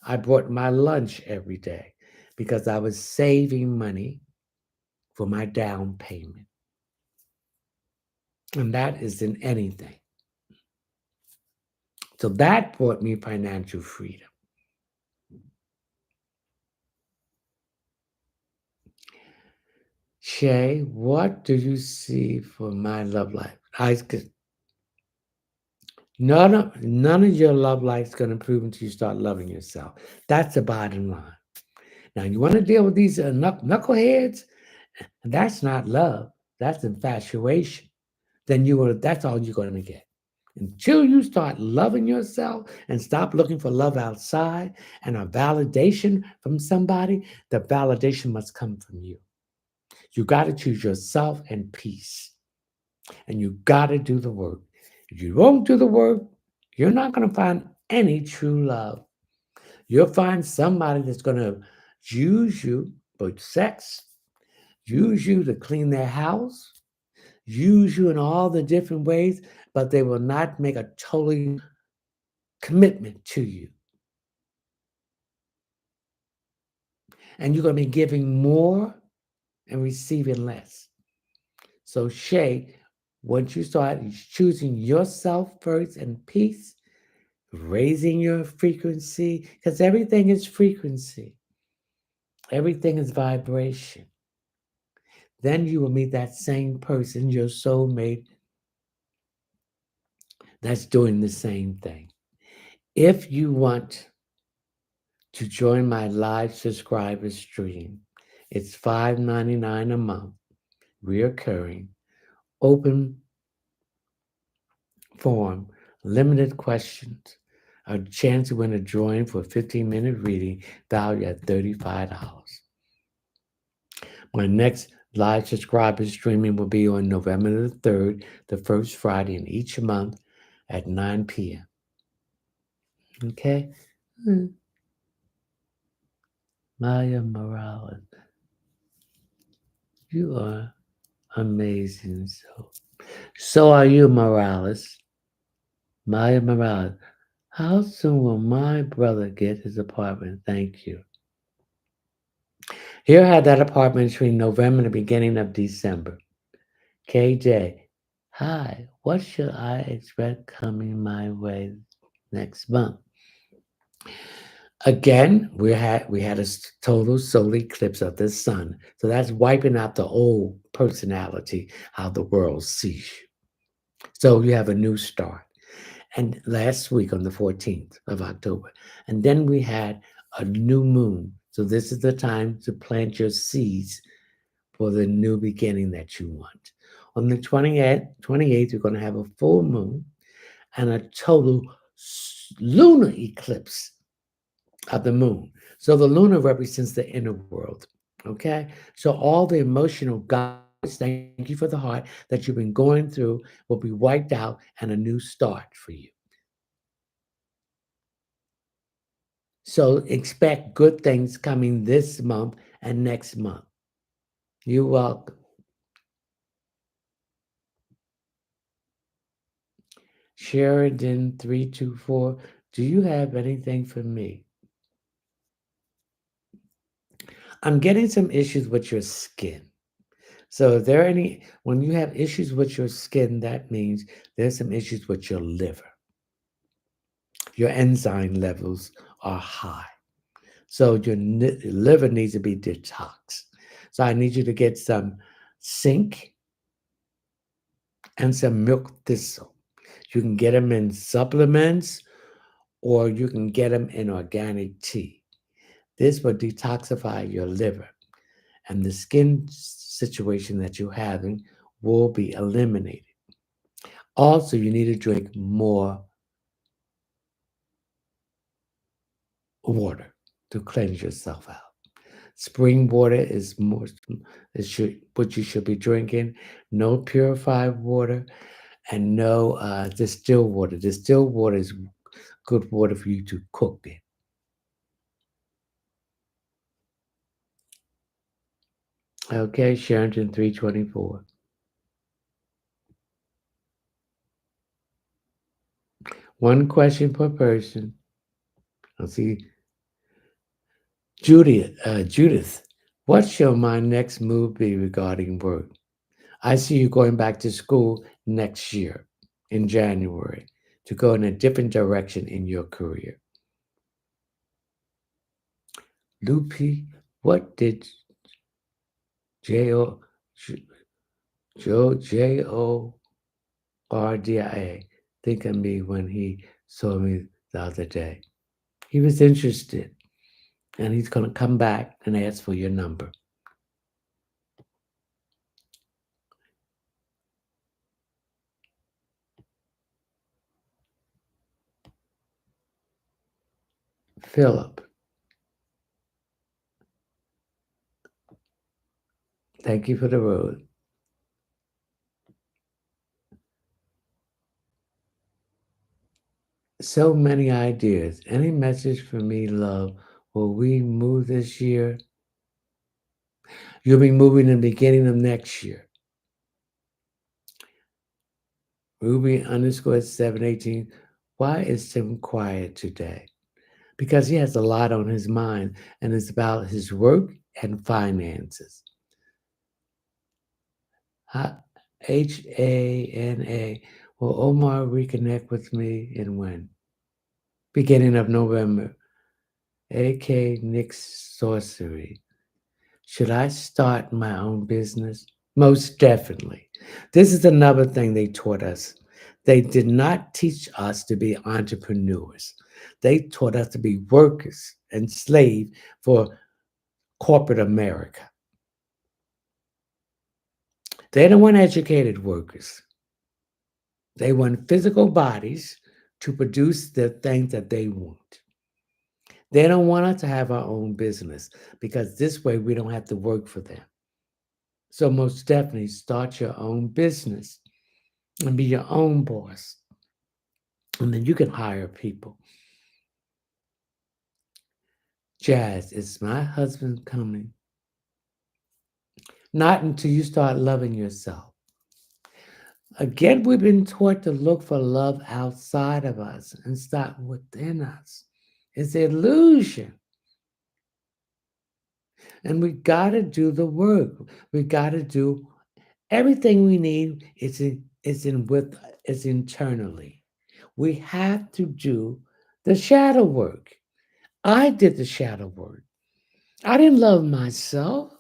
I brought my lunch every day because I was saving money for my down payment. And that is in anything. So that brought me financial freedom. Shay, what do you see for my love life? None of your love life is going to improve until you start loving yourself. That's the bottom line. Now, you want to deal with these knuckleheads? That's not love. That's infatuation. Then that's all you're going to get. Until you start loving yourself and stop looking for love outside and a validation from somebody, the validation must come from you. You got to choose yourself and peace. And you got to do the work. If you won't do the work, you're not going to find any true love. You'll find somebody that's going to use you for sex, use you to clean their house, use you in all the different ways, but they will not make a totally commitment to you. And you're going to be giving more and receiving less. So, Shay, once you start choosing yourself first and peace, raising your frequency, because everything is frequency, everything is vibration. Then you will meet that same person, your soulmate, that's doing the same thing. If you want to join my live subscriber stream, it's $5.99 a month, reoccurring, open forum, limited questions, a chance to win a drawing for a 15-minute reading valued at $35. My next live subscriber streaming will be on November the 3rd, the first Friday in each month at 9 p.m. Okay? Maya Morales, you are amazing. So are you, Morales. Maya Morales. How soon will my brother get his apartment? Thank you. Here had that apartment between November and the beginning of December. KJ. Hi, what should I expect coming my way next month? Again, we had a total solar eclipse of the sun. So that's wiping out the old personality, how the world sees you. So you have a new start. And last week on the 14th of October. And then we had a new moon. So this is the time to plant your seeds for the new beginning that you want. On the 28th, you're going to have a full moon and a total lunar eclipse of the moon. So the lunar represents the inner world. Okay. So all the emotional garbage, thank you for the heart that you've been going through, will be wiped out and a new start for you. So expect good things coming this month and next month. You're welcome. Sheridan 324, do you have anything for me? I'm getting some issues with your skin. So if there are any when you have issues with your skin, that means there's some issues with your liver. Your enzyme levels are high. So your liver needs to be detoxed. So I need you to get some zinc and some milk thistle. You can get them in supplements or you can get them in organic tea. This will detoxify your liver and the skin situation that you're having will be eliminated. Also, you need to drink more water to cleanse yourself out. Spring water is more what you should be drinking. No purified water and no distilled water. Distilled water is good water for you to cook in. Okay, Sherrington 324. One question per person. Let's see. Judith, what shall my next move be regarding work? I see you going back to school next year in January to go in a different direction in your career. Lupi, what did J-O, Jordia think of me when he saw me the other day? He was interested, and he's going to come back and ask for your number. Philip, thank you for the road. So many ideas. Any message for me, love? Will we move this year? You'll be moving in the beginning of next year. Ruby underscore 718. Why is Tim quiet today? Because he has a lot on his mind and it's about his work and finances. HANA. Will Omar reconnect with me and when? Beginning of November. AK Nick's Sorcery. Should I start my own business? Most definitely. This is another thing they taught us. They did not teach us to be entrepreneurs. They taught us to be workers and slaves for corporate America. They don't want educated workers. They want physical bodies to produce the things that they want. They don't want us to have our own business because this way we don't have to work for them. So, most definitely start your own business and be your own boss. And then you can hire people. Jazz, is my husband coming? Not until you start loving yourself. Again, we've been taught to look for love outside of us and start within us. It's an illusion. And we got to do the work. We got to do everything we need is internally. We have to do the shadow work. I did the shadow work. I didn't love myself.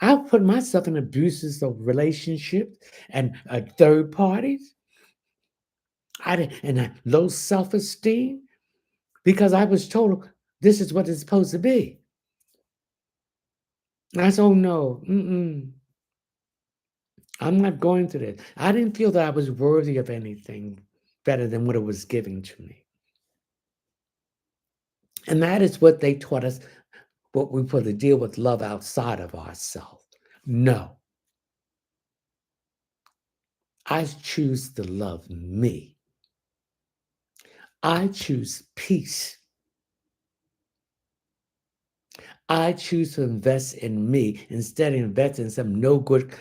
I put myself in abuses of relationships and third parties. I didn't, and low self esteem because I was told this is what it's supposed to be. I said, oh no, I'm not going to this. I didn't feel that I was worthy of anything better than what it was giving to me. And that is what they taught us, what we put to deal with love outside of ourselves. No, I choose to love me. I choose peace. I choose to invest in me instead of investing in some no good,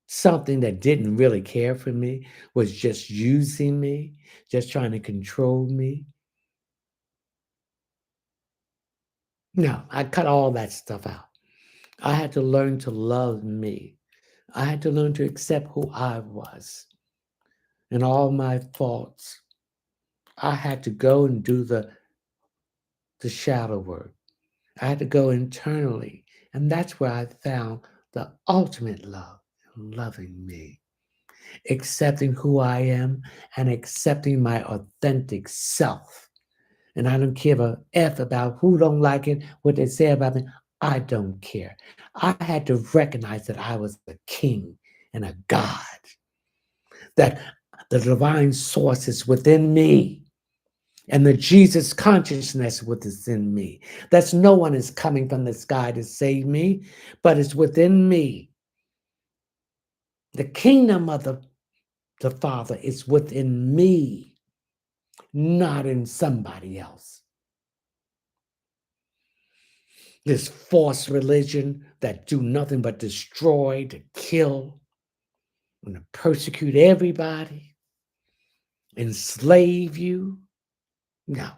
something that didn't really care for me, was just using me, just trying to control me. No, I cut all that stuff out. I had to learn to love me. I had to learn to accept who I was and all my faults. I had to go and do the shadow work. I had to go internally. And that's where I found the ultimate love, loving me, accepting who I am and accepting my authentic self. And I don't give a F about who don't like it, what they say about me. I don't care. I had to recognize that I was a king and a God, that the divine source is within me and the Jesus consciousness within me. That's no one is coming from the sky to save me, but it's within me. The kingdom of the Father is within me, not in somebody else. This false religion that do nothing but destroy, to kill, and to persecute everybody, enslave you. No,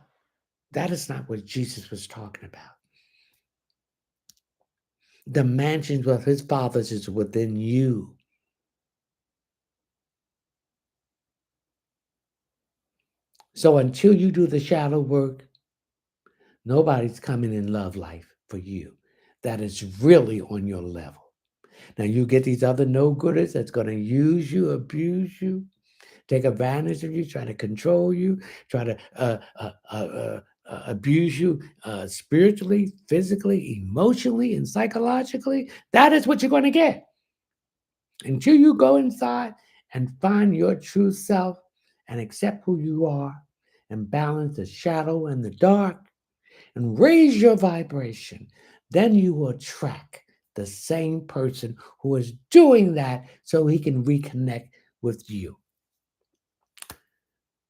that is not what Jesus was talking about. The mansions of his fathers is within you. So until you do the shadow work, nobody's coming in love life for you that is really on your level. Now you get these other no-gooders that's going to use you, abuse you, take advantage of you, try to control you, try to abuse you spiritually, physically, emotionally, and psychologically. That is what you're going to get until you go inside and find your true self and accept who you are and balance the shadow and the dark and raise your vibration. Then you will attract the same person who is doing that so he can reconnect with you.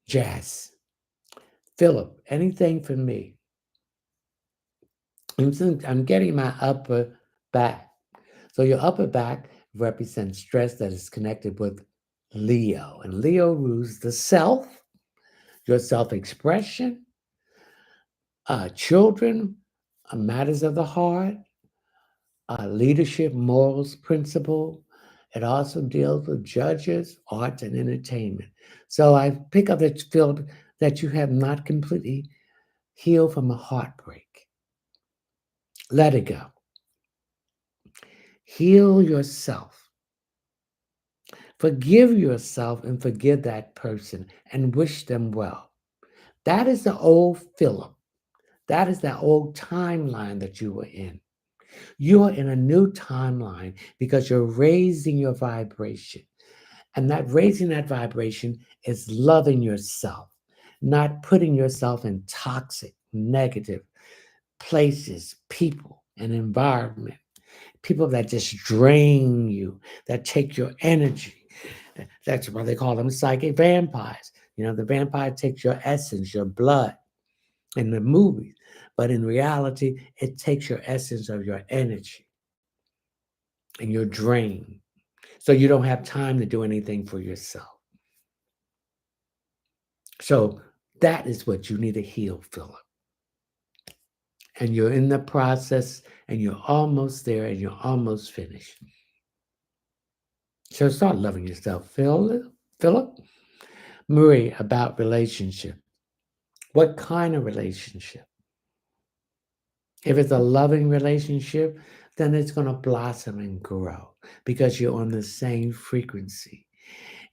Jazz. Philip, anything for me? I'm getting my upper back. So your upper back represents stress that is connected with Leo. And Leo rules the self, your self-expression, children, matters of the heart, leadership, morals, principle. It also deals with judges, arts, and entertainment. So I pick up that Philip that you have not completely healed from a heartbreak. Let it go. Heal yourself. Forgive yourself and forgive that person and wish them well. That is the old Philip. That is that old timeline that you were in. You are in a new timeline because you're raising your vibration. And that raising that vibration is loving yourself, not putting yourself in toxic, negative places, people, and environment. People that just drain you, that take your energy. That's why they call them psychic vampires. You know, the vampire takes your essence, your blood in the movies. But in reality, it takes your essence of your energy and your drain. So you don't have time to do anything for yourself. So that is what you need to heal, Philip. And you're in the process and you're almost there and you're almost finished. So start loving yourself, Philip. Marie, about relationship. What kind of relationship? If it's a loving relationship, then it's going to blossom and grow because you're on the same frequency.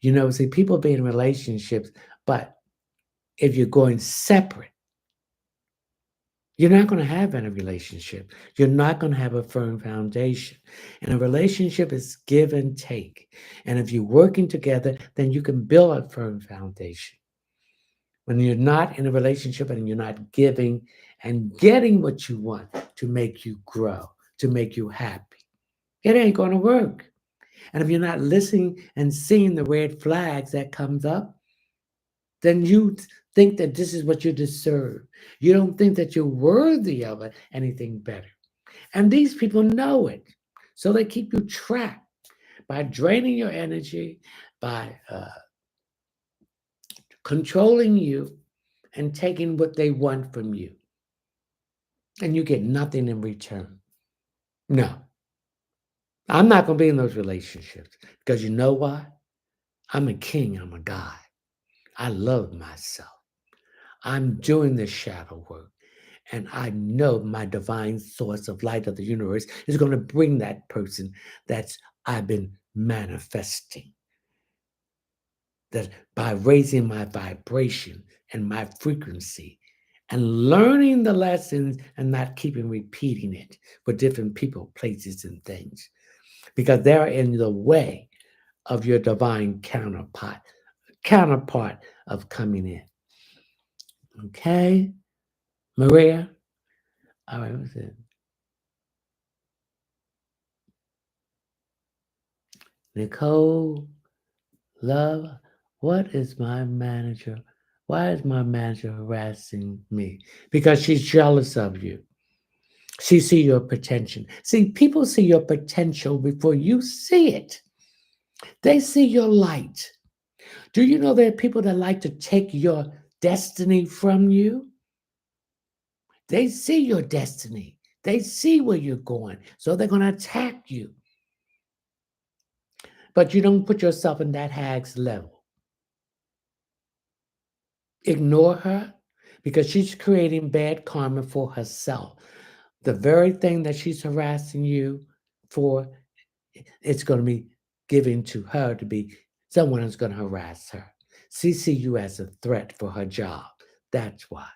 See, people be in relationships, but if you're going separate, you're not going to have any relationship. You're not going to have a firm foundation. And a relationship is give and take. And if you're working together, then you can build a firm foundation. When you're not in a relationship and you're not giving and getting what you want to make you grow, to make you happy, it ain't going to work. And if you're not listening and seeing the red flags that comes up, then you think that this is what you deserve. You don't think that you're worthy of anything better. And these people know it. So they keep you trapped by draining your energy, by controlling you, and taking what they want from you. And you get nothing in return. No, I'm not going to be in those relationships because you know why? I'm a king, I'm a god. I love myself. I'm doing the shadow work. And I know my divine source of light of the universe is going to bring that person that's I've been manifesting. That by raising my vibration and my frequency and learning the lessons and not keeping repeating it for different people, places, and things, because they're in the way of your divine counterpart of coming in. Okay, Maria. All right, what's it? Nicole, love. What is my manager? Why is my manager harassing me? Because she's jealous of you. She see your potential. See, people see your potential before you see it. They see your light. Do you know there are people that like to take your destiny from you? They see your destiny. They see where you're going. So they're going to attack you. But you don't put yourself in that hag's level. Ignore her because she's creating bad karma for herself. The very thing that she's harassing you for, it's going to be given to her to be someone who's going to harass her. She see you as a threat for her job. That's why.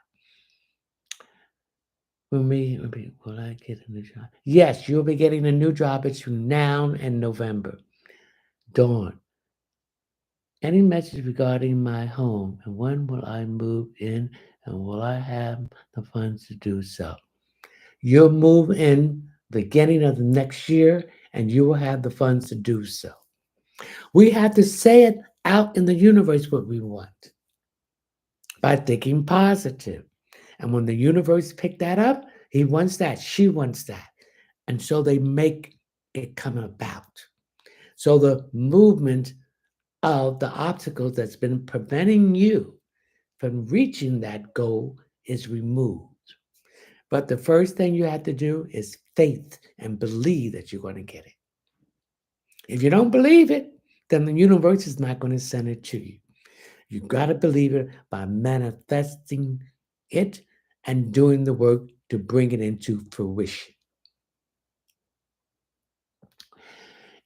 Will I get a new job? Yes, you'll be getting a new job between now and November. Dawn. Any message regarding my home and when will I move in and will I have the funds to do so? You'll move in beginning of the next year and you will have the funds to do so. We have to say it out in the universe what we want by thinking positive. And when the universe pick that up, he wants that, she wants that. And so they make it come about. So the movement of the obstacles that's been preventing you from reaching that goal is removed. But the first thing you have to do is faith and believe that you're going to get it. If you don't believe it, then the universe is not going to send it to you. You got to believe it by manifesting it and doing the work to bring it into fruition.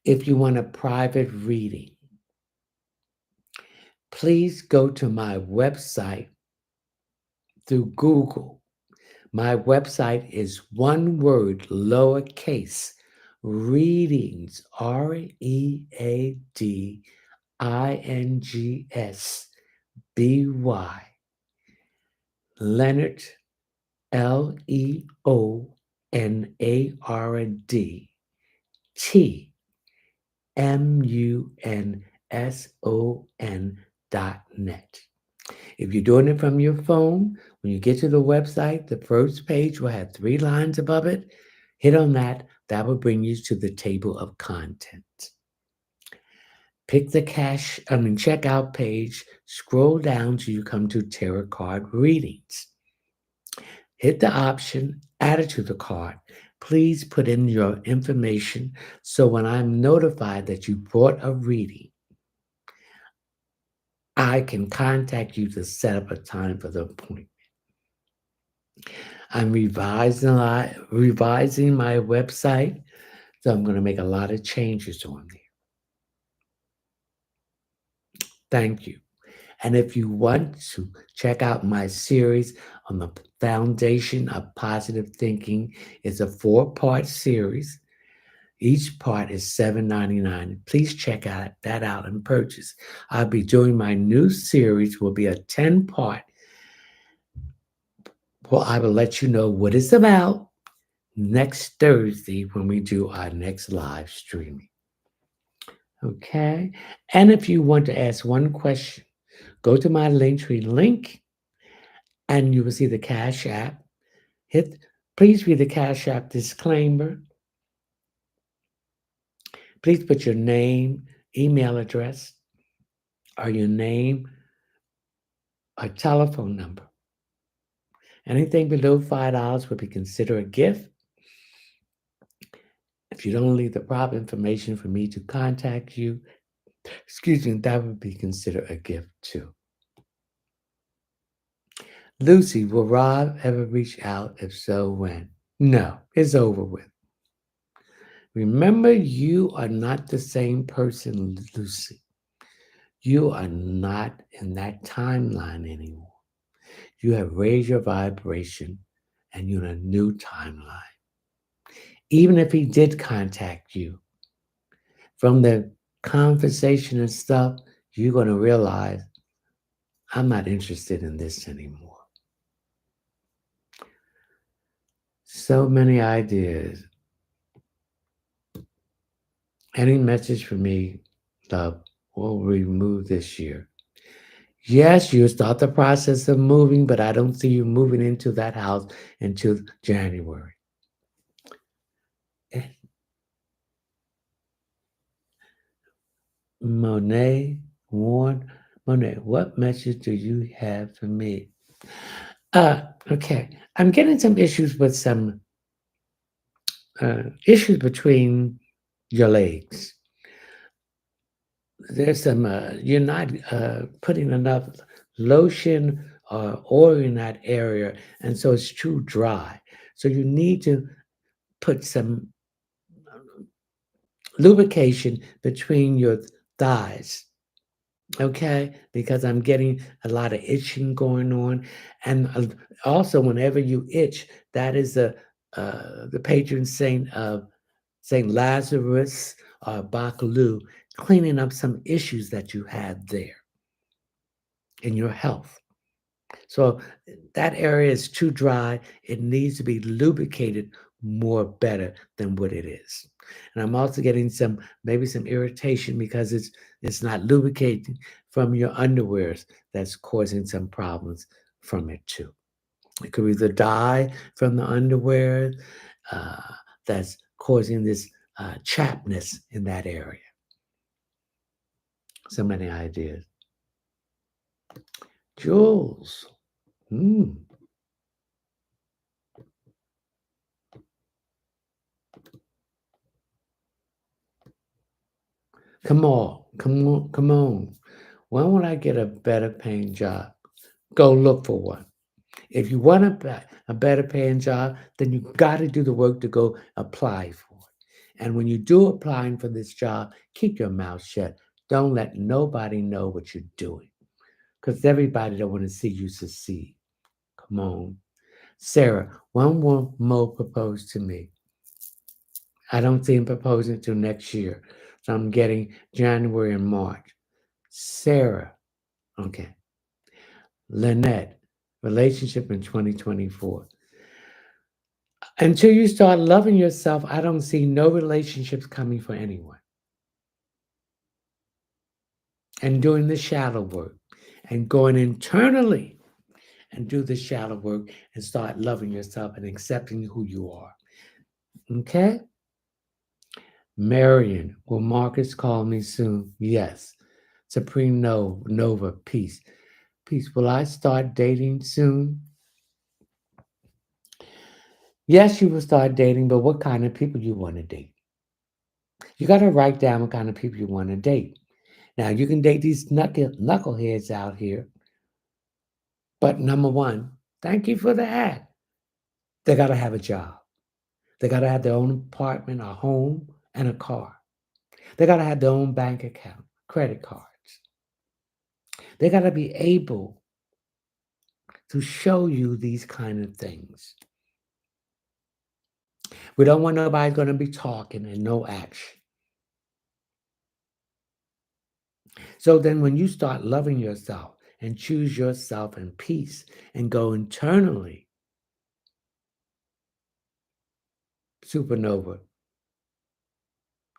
If you want a private reading, please go to my website through Google. My website is one word, lowercase, readings, READINGS, Leonard, LeonardTMunson.net. If you're doing it from your phone, when you get to the website, the first page will have 3 lines above it. Hit on that. That will bring you to the table of content. Pick the checkout page, scroll down till you come to tarot card readings. Hit the option, add it to the cart. Please put in your information so when I'm notified that you bought a reading, I can contact you to set up a time for the appointment. I'm revising my website, so I'm going to make a lot of changes on there. Thank you. And if you want to check out my series on the foundation of positive thinking, it's a 4-part series. Each part is $7.99. Please check that out and purchase. I'll be doing my new series, will be a 10-part. Well, I will let you know what it's about next Thursday when we do our next live streaming. Okay? And if you want to ask one question, go to my Linktree link and you will see the Cash App. Please read the Cash App disclaimer. Please put your name, email address, or your name, or telephone number. Anything below $5 will be considered a gift. If you don't leave the proper information for me to contact you, that would be considered a gift too. Lucy, will Rob ever reach out? If so, when? No, it's over with. Remember, you are not the same person, Lucy. You are not in that timeline anymore. You have raised your vibration and you're in a new timeline. Even if he did contact you, from the conversation and stuff, you're going to realize, I'm not interested in this anymore. So many ideas. Any message for me, love, will we move this year? Yes, you start the process of moving, but I don't see you moving into that house until January. Monet, what message do you have for me? Okay. I'm getting some issues with some issues between your legs. There's some, you're not putting enough lotion or oil in that area, and so it's too dry. So you need to put some lubrication between your thighs, okay? Because I'm getting a lot of itching going on. And also, whenever you itch, that is the patron saint of St. Lazarus or Bacalu, cleaning up some issues that you had there in your health. So that area is too dry. It needs to be lubricated more better than what it is. And I'm also getting maybe some irritation because it's not lubricating from your underwears that's causing some problems from it too. It could be the dye from the underwear that's causing this chappedness in that area. So many ideas. Jules. Come on. When will I get a better paying job? Go look for one. If you want a better paying job, then you got to do the work to go apply for it. And when you do applying for this job, keep your mouth shut. Don't let nobody know what you're doing, because everybody don't want to see you succeed. Come on. Sarah, when will Mo propose to me? I don't see him proposing till next year. So I'm getting January and March. Sarah, okay. Lynette, relationship in 2024. Until you start loving yourself, I don't see no relationships coming for anyone. And doing the shadow work. and going internally and do the shadow work and start loving yourself and accepting who you are. Okay? Marion, will Marcus call me soon? Yes. Supreme Nova, peace. Peace. Will I start dating soon? Yes, you will start dating, but what kind of people you want to date? You got to write down what kind of people you want to date. Now, you can date these knuckleheads out here, but number one, thank you for the ad. They got to have a job. They got to have their own apartment, a home, and a car. They got to have their own bank account, credit cards. They got to be able to show you these kind of things. We don't want nobody going to be talking and no action. So then when you start loving yourself and choose yourself in peace and go internally, supernova,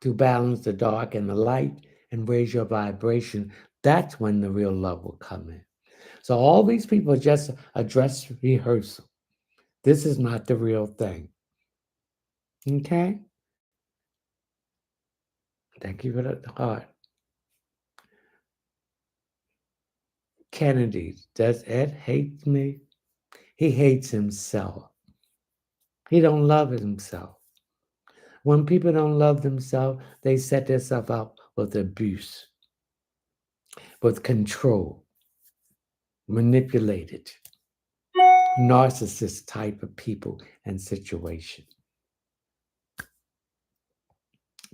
to balance the dark and the light and raise your vibration, that's when the real love will come in. So all these people are just a dress rehearsal. This is not the real thing. Okay? Thank you for the heart. Kennedy, does Ed hate me? He hates himself. He don't love himself. When people don't love themselves, they set themselves up with abuse, with control, manipulated, narcissist type of people and situation.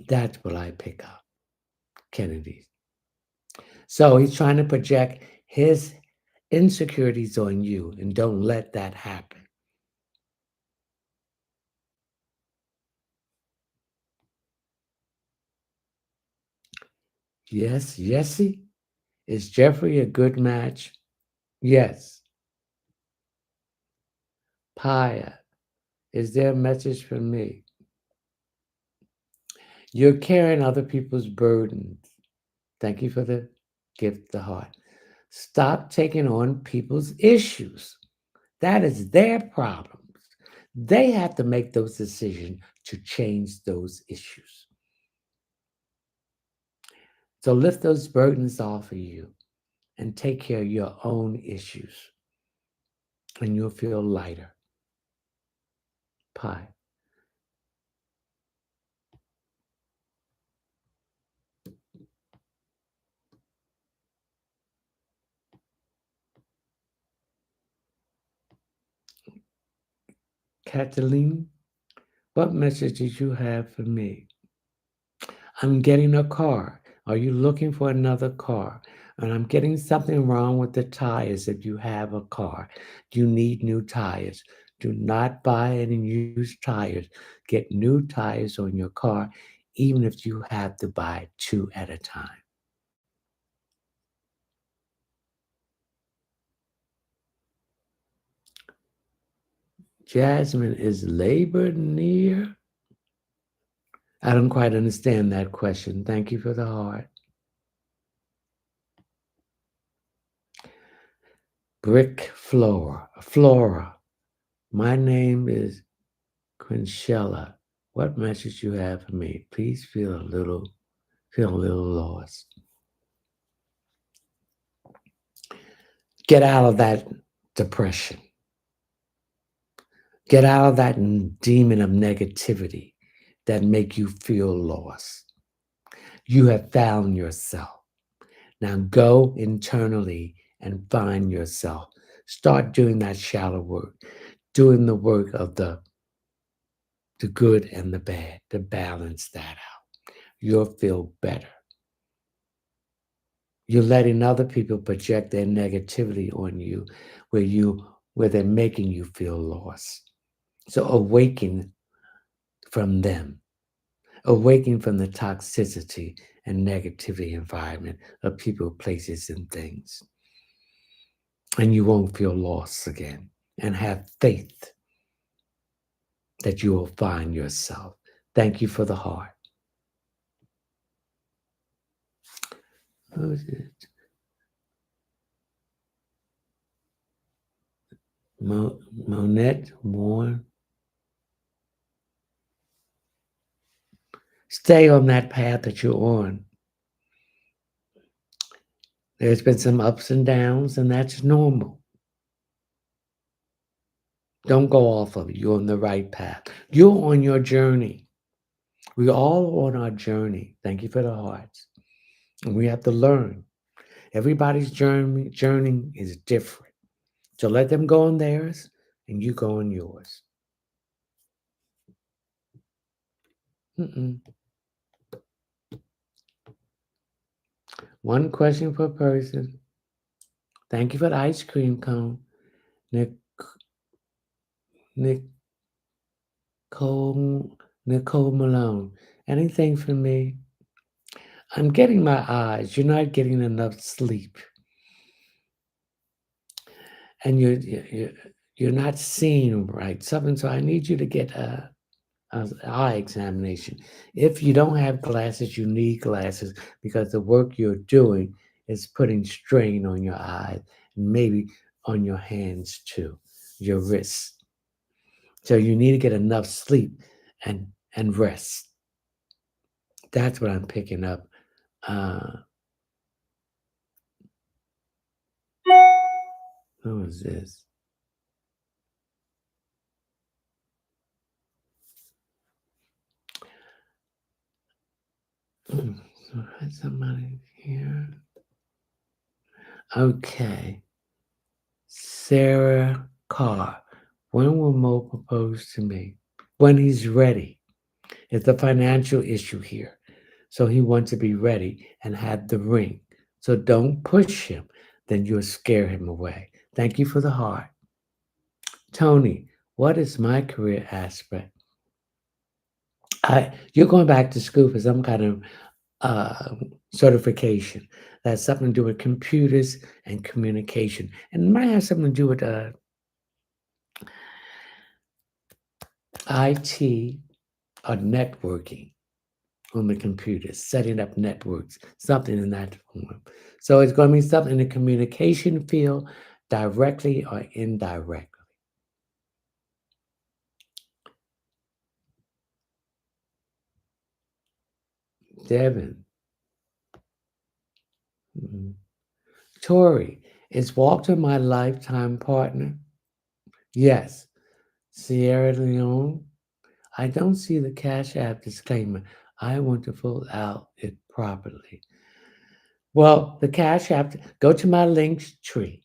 That's what I pick up, Kennedy. So he's trying to project his insecurities on you, and don't let that happen. Yes, Yessie? Is Jeffrey a good match? Yes. Paya, is there a message for me? You're carrying other people's burdens. Thank you for the gift, the heart. Stop taking on people's issues. That is their problems. They have to make those decisions to change those issues. So lift those burdens off of you and take care of your own issues, and you'll feel lighter. Pie. Cataline, what message did you have for me? I'm getting a car. Are you looking for another car? And I'm getting something wrong with the tires if you have a car. You need new tires. Do not buy any used tires. Get new tires on your car, even if you have to buy two at a time. Jasmine, is labor near? I don't quite understand that question. Thank you for the heart. Brick Flora. My name is Quinchella. What message you have for me? Please feel a little lost. Get out of that depression. Get out of that demon of negativity that make you feel lost. You have found yourself. Now go internally and find yourself. Start doing that shallow work, doing the work of the good and the bad, to balance that out. You'll feel better. You're letting other people project their negativity on you where they're making you feel lost. So awaken from them. Awaken from the toxicity and negativity environment of people, places, and things. And you won't feel lost again. And have faith that you will find yourself. Thank you for the heart. Monette Moore. Stay on that path that you're on. There's been some ups and downs, and that's normal. Don't go off of it. You're on the right path. You're on your journey. We all on our journey. Thank you for the hearts. And we have to learn. Everybody's journey is different. So let them go on theirs and you go on yours. Mm-mm. One question per person. Thank you for the ice cream cone. Nic- Nicole Malone. Anything for me? I'm getting my eyes. You're not getting enough sleep. And you're not seeing right. Something. So I need you to get an eye examination. If you don't have glasses, you need glasses because the work you're doing is putting strain on your eyes and maybe on your hands too, your wrists. So you need to get enough sleep and rest. That's what I'm picking up. Uh, what was this? So I had somebody here. Okay. Sarah Carr. When will Mo propose to me? When he's ready. It's a financial issue here. So he wants to be ready and have the ring. So don't push him, then you'll scare him away. Thank you for the heart. Tony, what is my career aspect? You're going back to school for some kind of uh, certification. That's something to do with computers and communication. And it might have something to do with IT or networking on the computer, setting up networks, something in that form. So it's going to be something in the communication field, directly or indirectly. Devin, mm, Tori, is Walter my lifetime partner? Yes. Sierra Leone, I don't see the Cash App disclaimer. I want to fill out it properly. Well, the Cash App, go to my link tree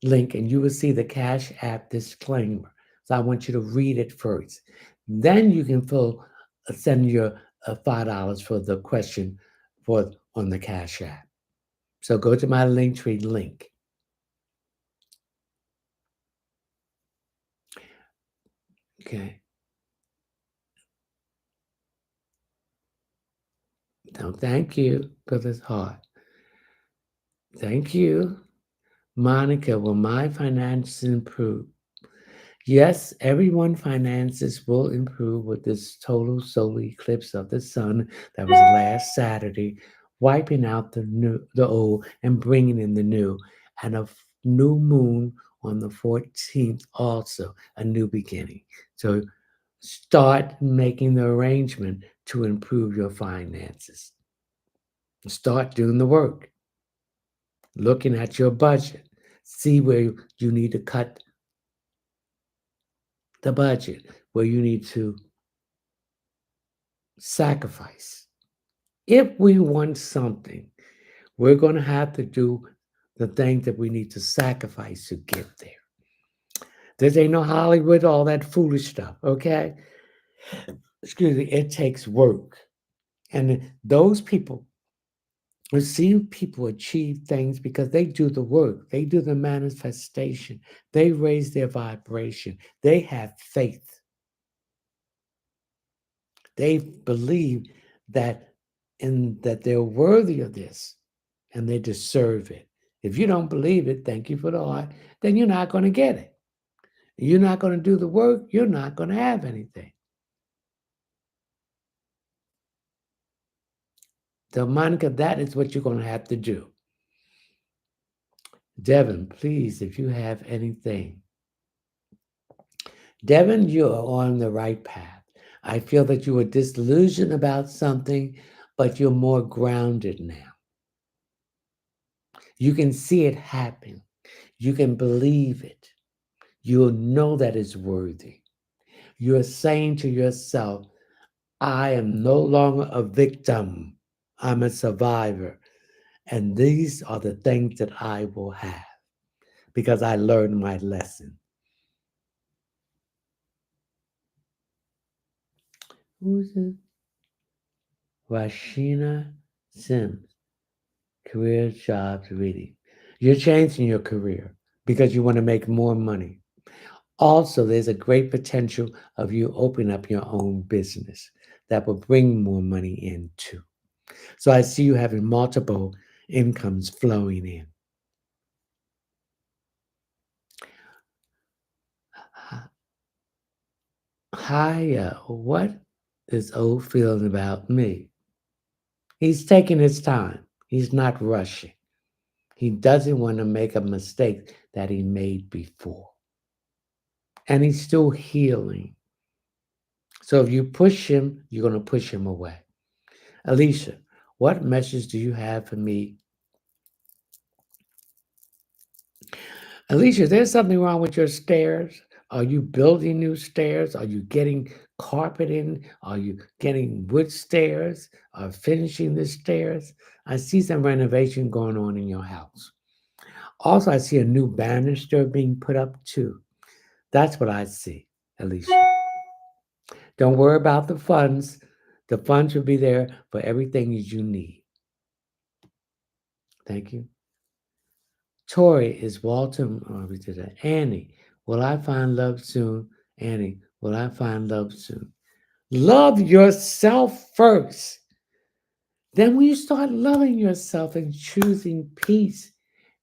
link and you will see the Cash App disclaimer. So I want you to read it first. Then you can send your $5 for the question for on the Cash App. So go to my link tree link. Okay. Now, thank you for this heart. Thank you. Monica, will my finances improve? Yes, everyone's finances will improve with this total solar eclipse of the sun that was last Saturday, wiping out the old and bringing in the new, and new moon on the 14th also a new beginning. So start making the arrangement to improve your finances. Start doing the work, looking at your budget, see where you need to cut the budget, where you need to sacrifice. If we want something, we're going to have to do the thing that we need to sacrifice to get there. This ain't no Hollywood, all that foolish stuff, okay? Excuse me, it takes work. And those people, we see people achieve things because they do the work, they do the manifestation, they raise their vibration, they have faith, they believe that that they're worthy of this and they deserve it. If you don't believe it, thank you for the heart, then you're not going to get it. You're not going to do the work, you're not going to have anything. So, Monica, that is what you're going to have to do. Devin, please, if you have anything. Devin, you are on the right path. I feel that you were disillusioned about something, but you're more grounded now. You can see it happen. You can believe it. You'll know that it's worthy. You're saying to yourself, I am no longer a victim. I'm a survivor. And these are the things that I will have because I learned my lesson. Who's it? Rashina Sims, career jobs reading. You're changing your career because you want to make more money. Also, there's a great potential of you opening up your own business that will bring more money in too. So I see you having multiple incomes flowing in. Hi, what is O feeling about me? He's taking his time. He's not rushing. He doesn't want to make a mistake that he made before. And he's still healing. So if you push him, you're going to push him away. Alicia, what message do you have for me? Alicia, there's something wrong with your stairs. Are you building new stairs? Are you getting carpet in? Are you getting wood stairs? Or finishing the stairs? I see some renovation going on in your house. Also, I see a new banister being put up too. That's what I see, Alicia. Don't worry about the funds. The funds will be there for everything that you need. Thank you. Tori is Walter. Oh, we did that. Annie, will I find love soon? Annie, will I find love soon? Love yourself first. Then, when you start loving yourself and choosing peace,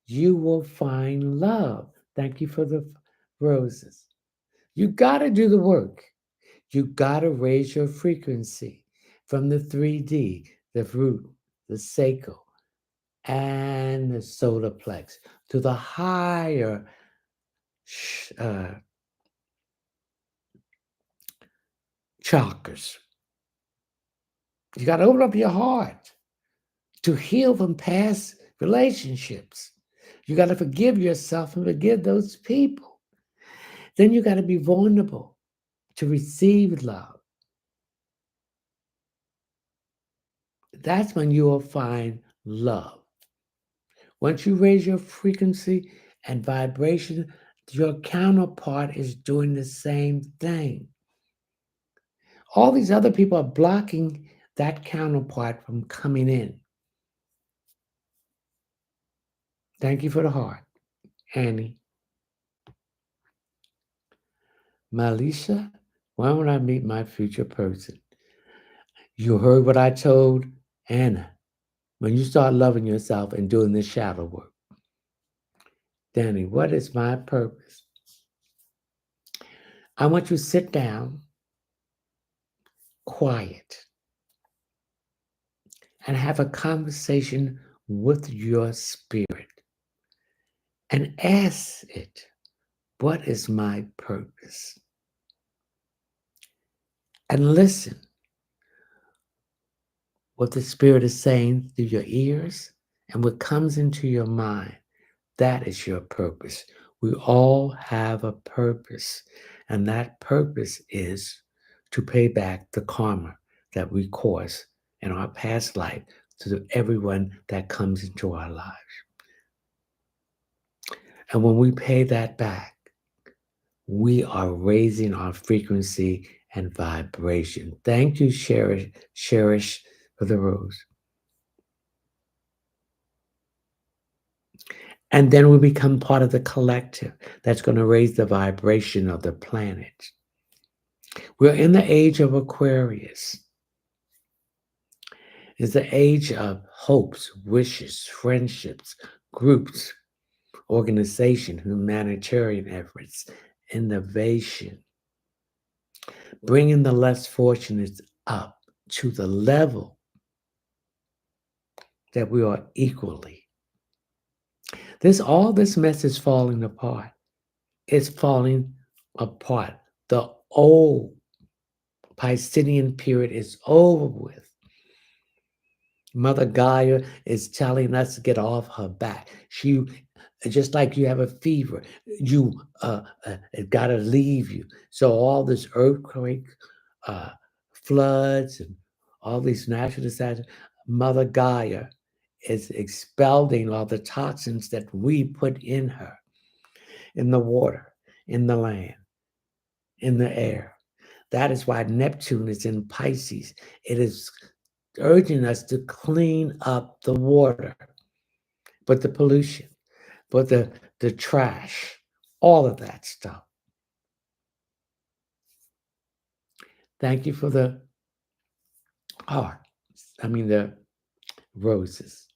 you will find love. Thank you for the roses. You got to do the work. You got to raise your frequency from the 3D, the root, the sacral, and the solar plex to the higher uh, chakras. You got to open up your heart to heal from past relationships. You got to forgive yourself and forgive those people. Then you got to be vulnerable to receive love. That's when you will find love. Once you raise your frequency and vibration, your counterpart is doing the same thing. All these other people are blocking that counterpart from coming in. Thank you for the heart, Annie. Malisha, when will I meet my future person? You heard what I told Anna. When you start loving yourself and doing this shadow work. Danny, what is my purpose? I want you to sit down, quiet, and have a conversation with your spirit and ask it, what is my purpose? And listen what the spirit is saying through your ears and what comes into your mind. That is your purpose. We all have a purpose, and that purpose is to pay back the karma that we caused in our past life to everyone that comes into our lives. And when we pay that back, we are raising our frequency and vibration. Thank you, Cherish for the rose. And then we become part of the collective that's going to raise the vibration of the planet. We're in the age of Aquarius. It's the age of hopes, wishes, friendships, groups, organization, humanitarian efforts, innovation, bringing the less fortunate up to the level that we are equally. All this mess is falling apart. It's falling apart The old Piscean period is over with. Mother Gaia is telling us to get off her back. She, just like you have a fever, you it got to leave you. So all this earthquake, uh, floods, and all these natural disasters, Mother Gaia is expelling all the toxins that we put in her, in the water, in the land, in the air. That is why Neptune is in Pisces. It is urging us to clean up the water, but the pollution, but the trash, all of that stuff. Thank you for the heart. I mean the roses.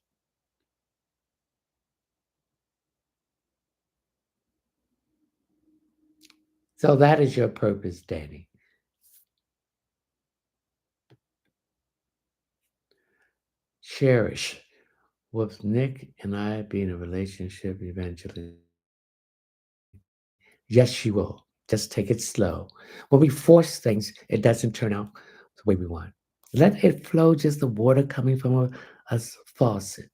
So that is your purpose, Danny. Cherish. With Nick and I be in a relationship eventually? Yes, you will. Just take it slow. When we force things, it doesn't turn out the way we want. Let it flow, just the water coming from a faucet,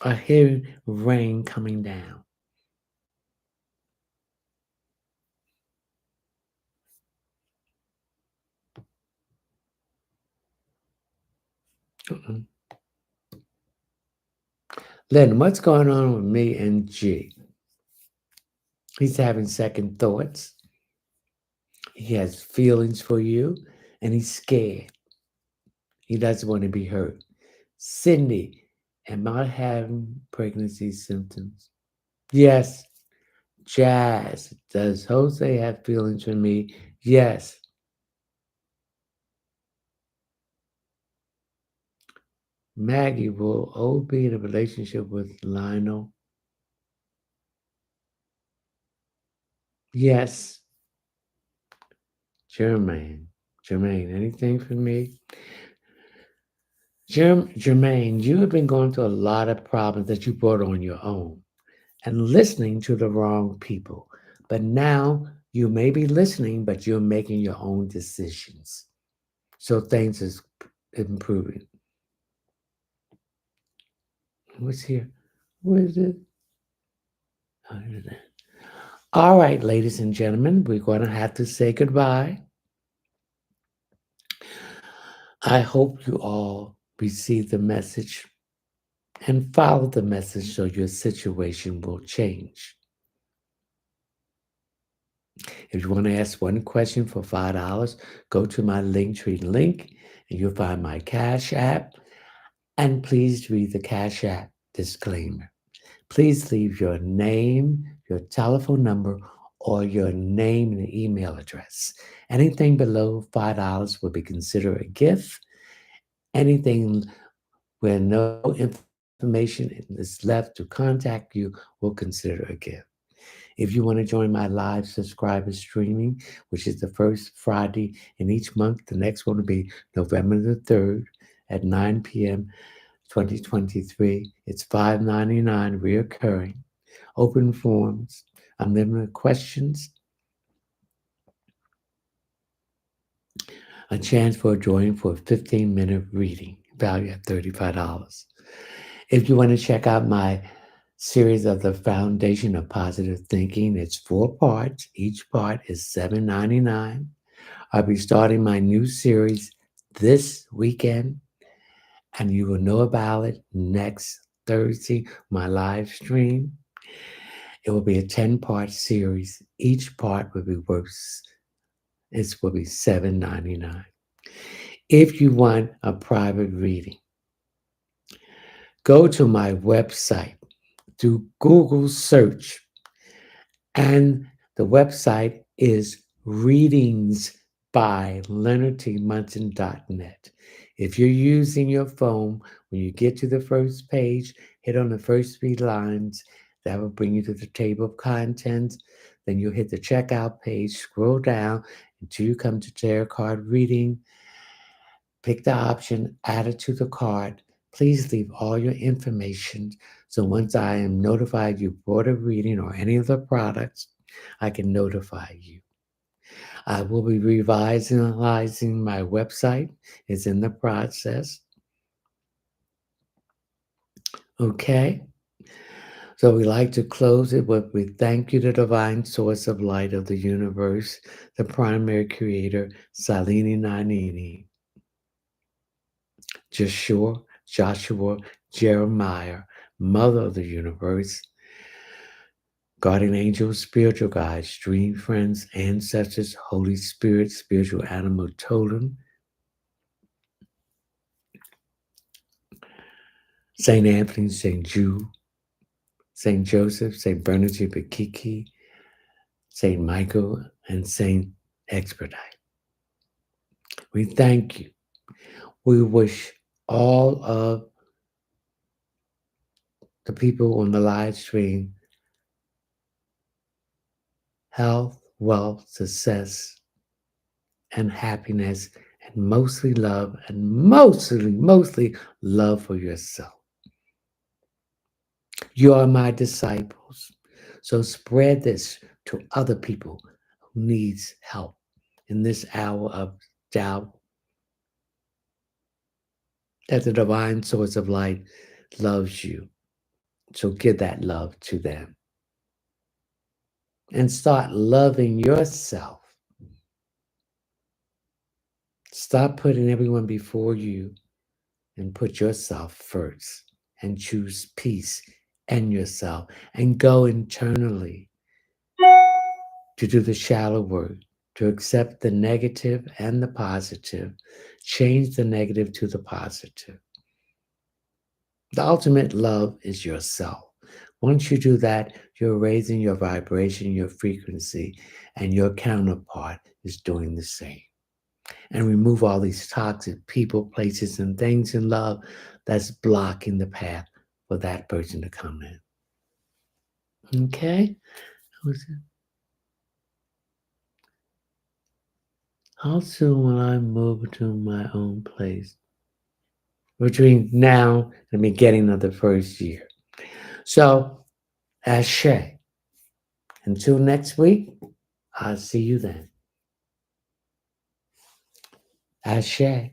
or hearing rain coming down. Mm-mm. Lynn, what's going on with me and G? He's having second thoughts. He has feelings for you, and he's scared. He doesn't want to be hurt. Cindy, am I having pregnancy symptoms? Yes. Jazz, does Jose have feelings for me? Yes. Maggie, will O be in a relationship with Lionel? Yes. Jermaine, anything for me? Jermaine, you have been going through a lot of problems that you brought on your own and listening to the wrong people. But now you may be listening, but you're making your own decisions. So things is improving. What's here? What is it? Oh, here it is. All right, ladies and gentlemen, we're going to have to say goodbye. I hope you all receive the message and follow the message so your situation will change. If you want to ask one question for $5, go to my Linktree link and you'll find my Cash App. And please read the Cash App disclaimer. Please leave your name, your telephone number, or your name and email address. Anything below $5 will be considered a gift. Anything where no information is left to contact you will consider a gift. If you want to join my live subscriber streaming, which is the first Friday in each month, the next one will be November the 3rd at 9 p.m. 2023. It's $5.99 reoccurring. Open forums, unlimited questions, a chance for a drawing for a 15-minute reading, valued at $35. If you want to check out my series of the Foundation of Positive Thinking, it's 4 parts. Each part is $7.99. I'll be starting my new series this weekend, and you will know about it next Thursday, my live stream. It will be a 10-part series. Each part will be worth, it will be $7.99. If you want a private reading, go to my website, do Google search, and the website is readingsbyleonardtmunson.net. If you're using your phone, when you get to the first page, hit on the first 3 lines. That will bring you to the table of contents. Then you'll hit the checkout page, scroll down until you come to tarot card reading. Pick the option, add it to the cart. Please leave all your information so once I am notified you bought a reading or any of the products, I can notify you. I will be revising my website. It's in the process. Okay. So we like to close it with we thank you, the divine source of light of the universe, the primary creator, Salini Nanini, Joshua, Jeremiah, mother of the universe, guardian angels, spiritual guides, dream friends, ancestors, Holy Spirit, spiritual animal totem, Saint Anthony, Saint Jude, Saint Joseph, Saint Bernadette Bakiki, Saint Michael, and Saint Expedite. We thank you. We wish all of the people on the live stream health, wealth, success, and happiness, and mostly love, and mostly love for yourself. You are my disciples. So spread this to other people who needs help in this hour of doubt, that the divine source of light loves you. So give that love to them. And start loving yourself. Stop putting everyone before you and put yourself first and choose peace and yourself and go internally to do the shallow work, to accept the negative and the positive, change the negative to the positive. The ultimate love is yourself. Once you do that, you're raising your vibration, your frequency, and your counterpart is doing the same. And remove all these toxic people, places, and things in love that's blocking the path for that person to come in. Okay? How soon will I move to my own place? Between now and the beginning of the first year. So, Ashe. Until next week, I'll see you then. Ashe.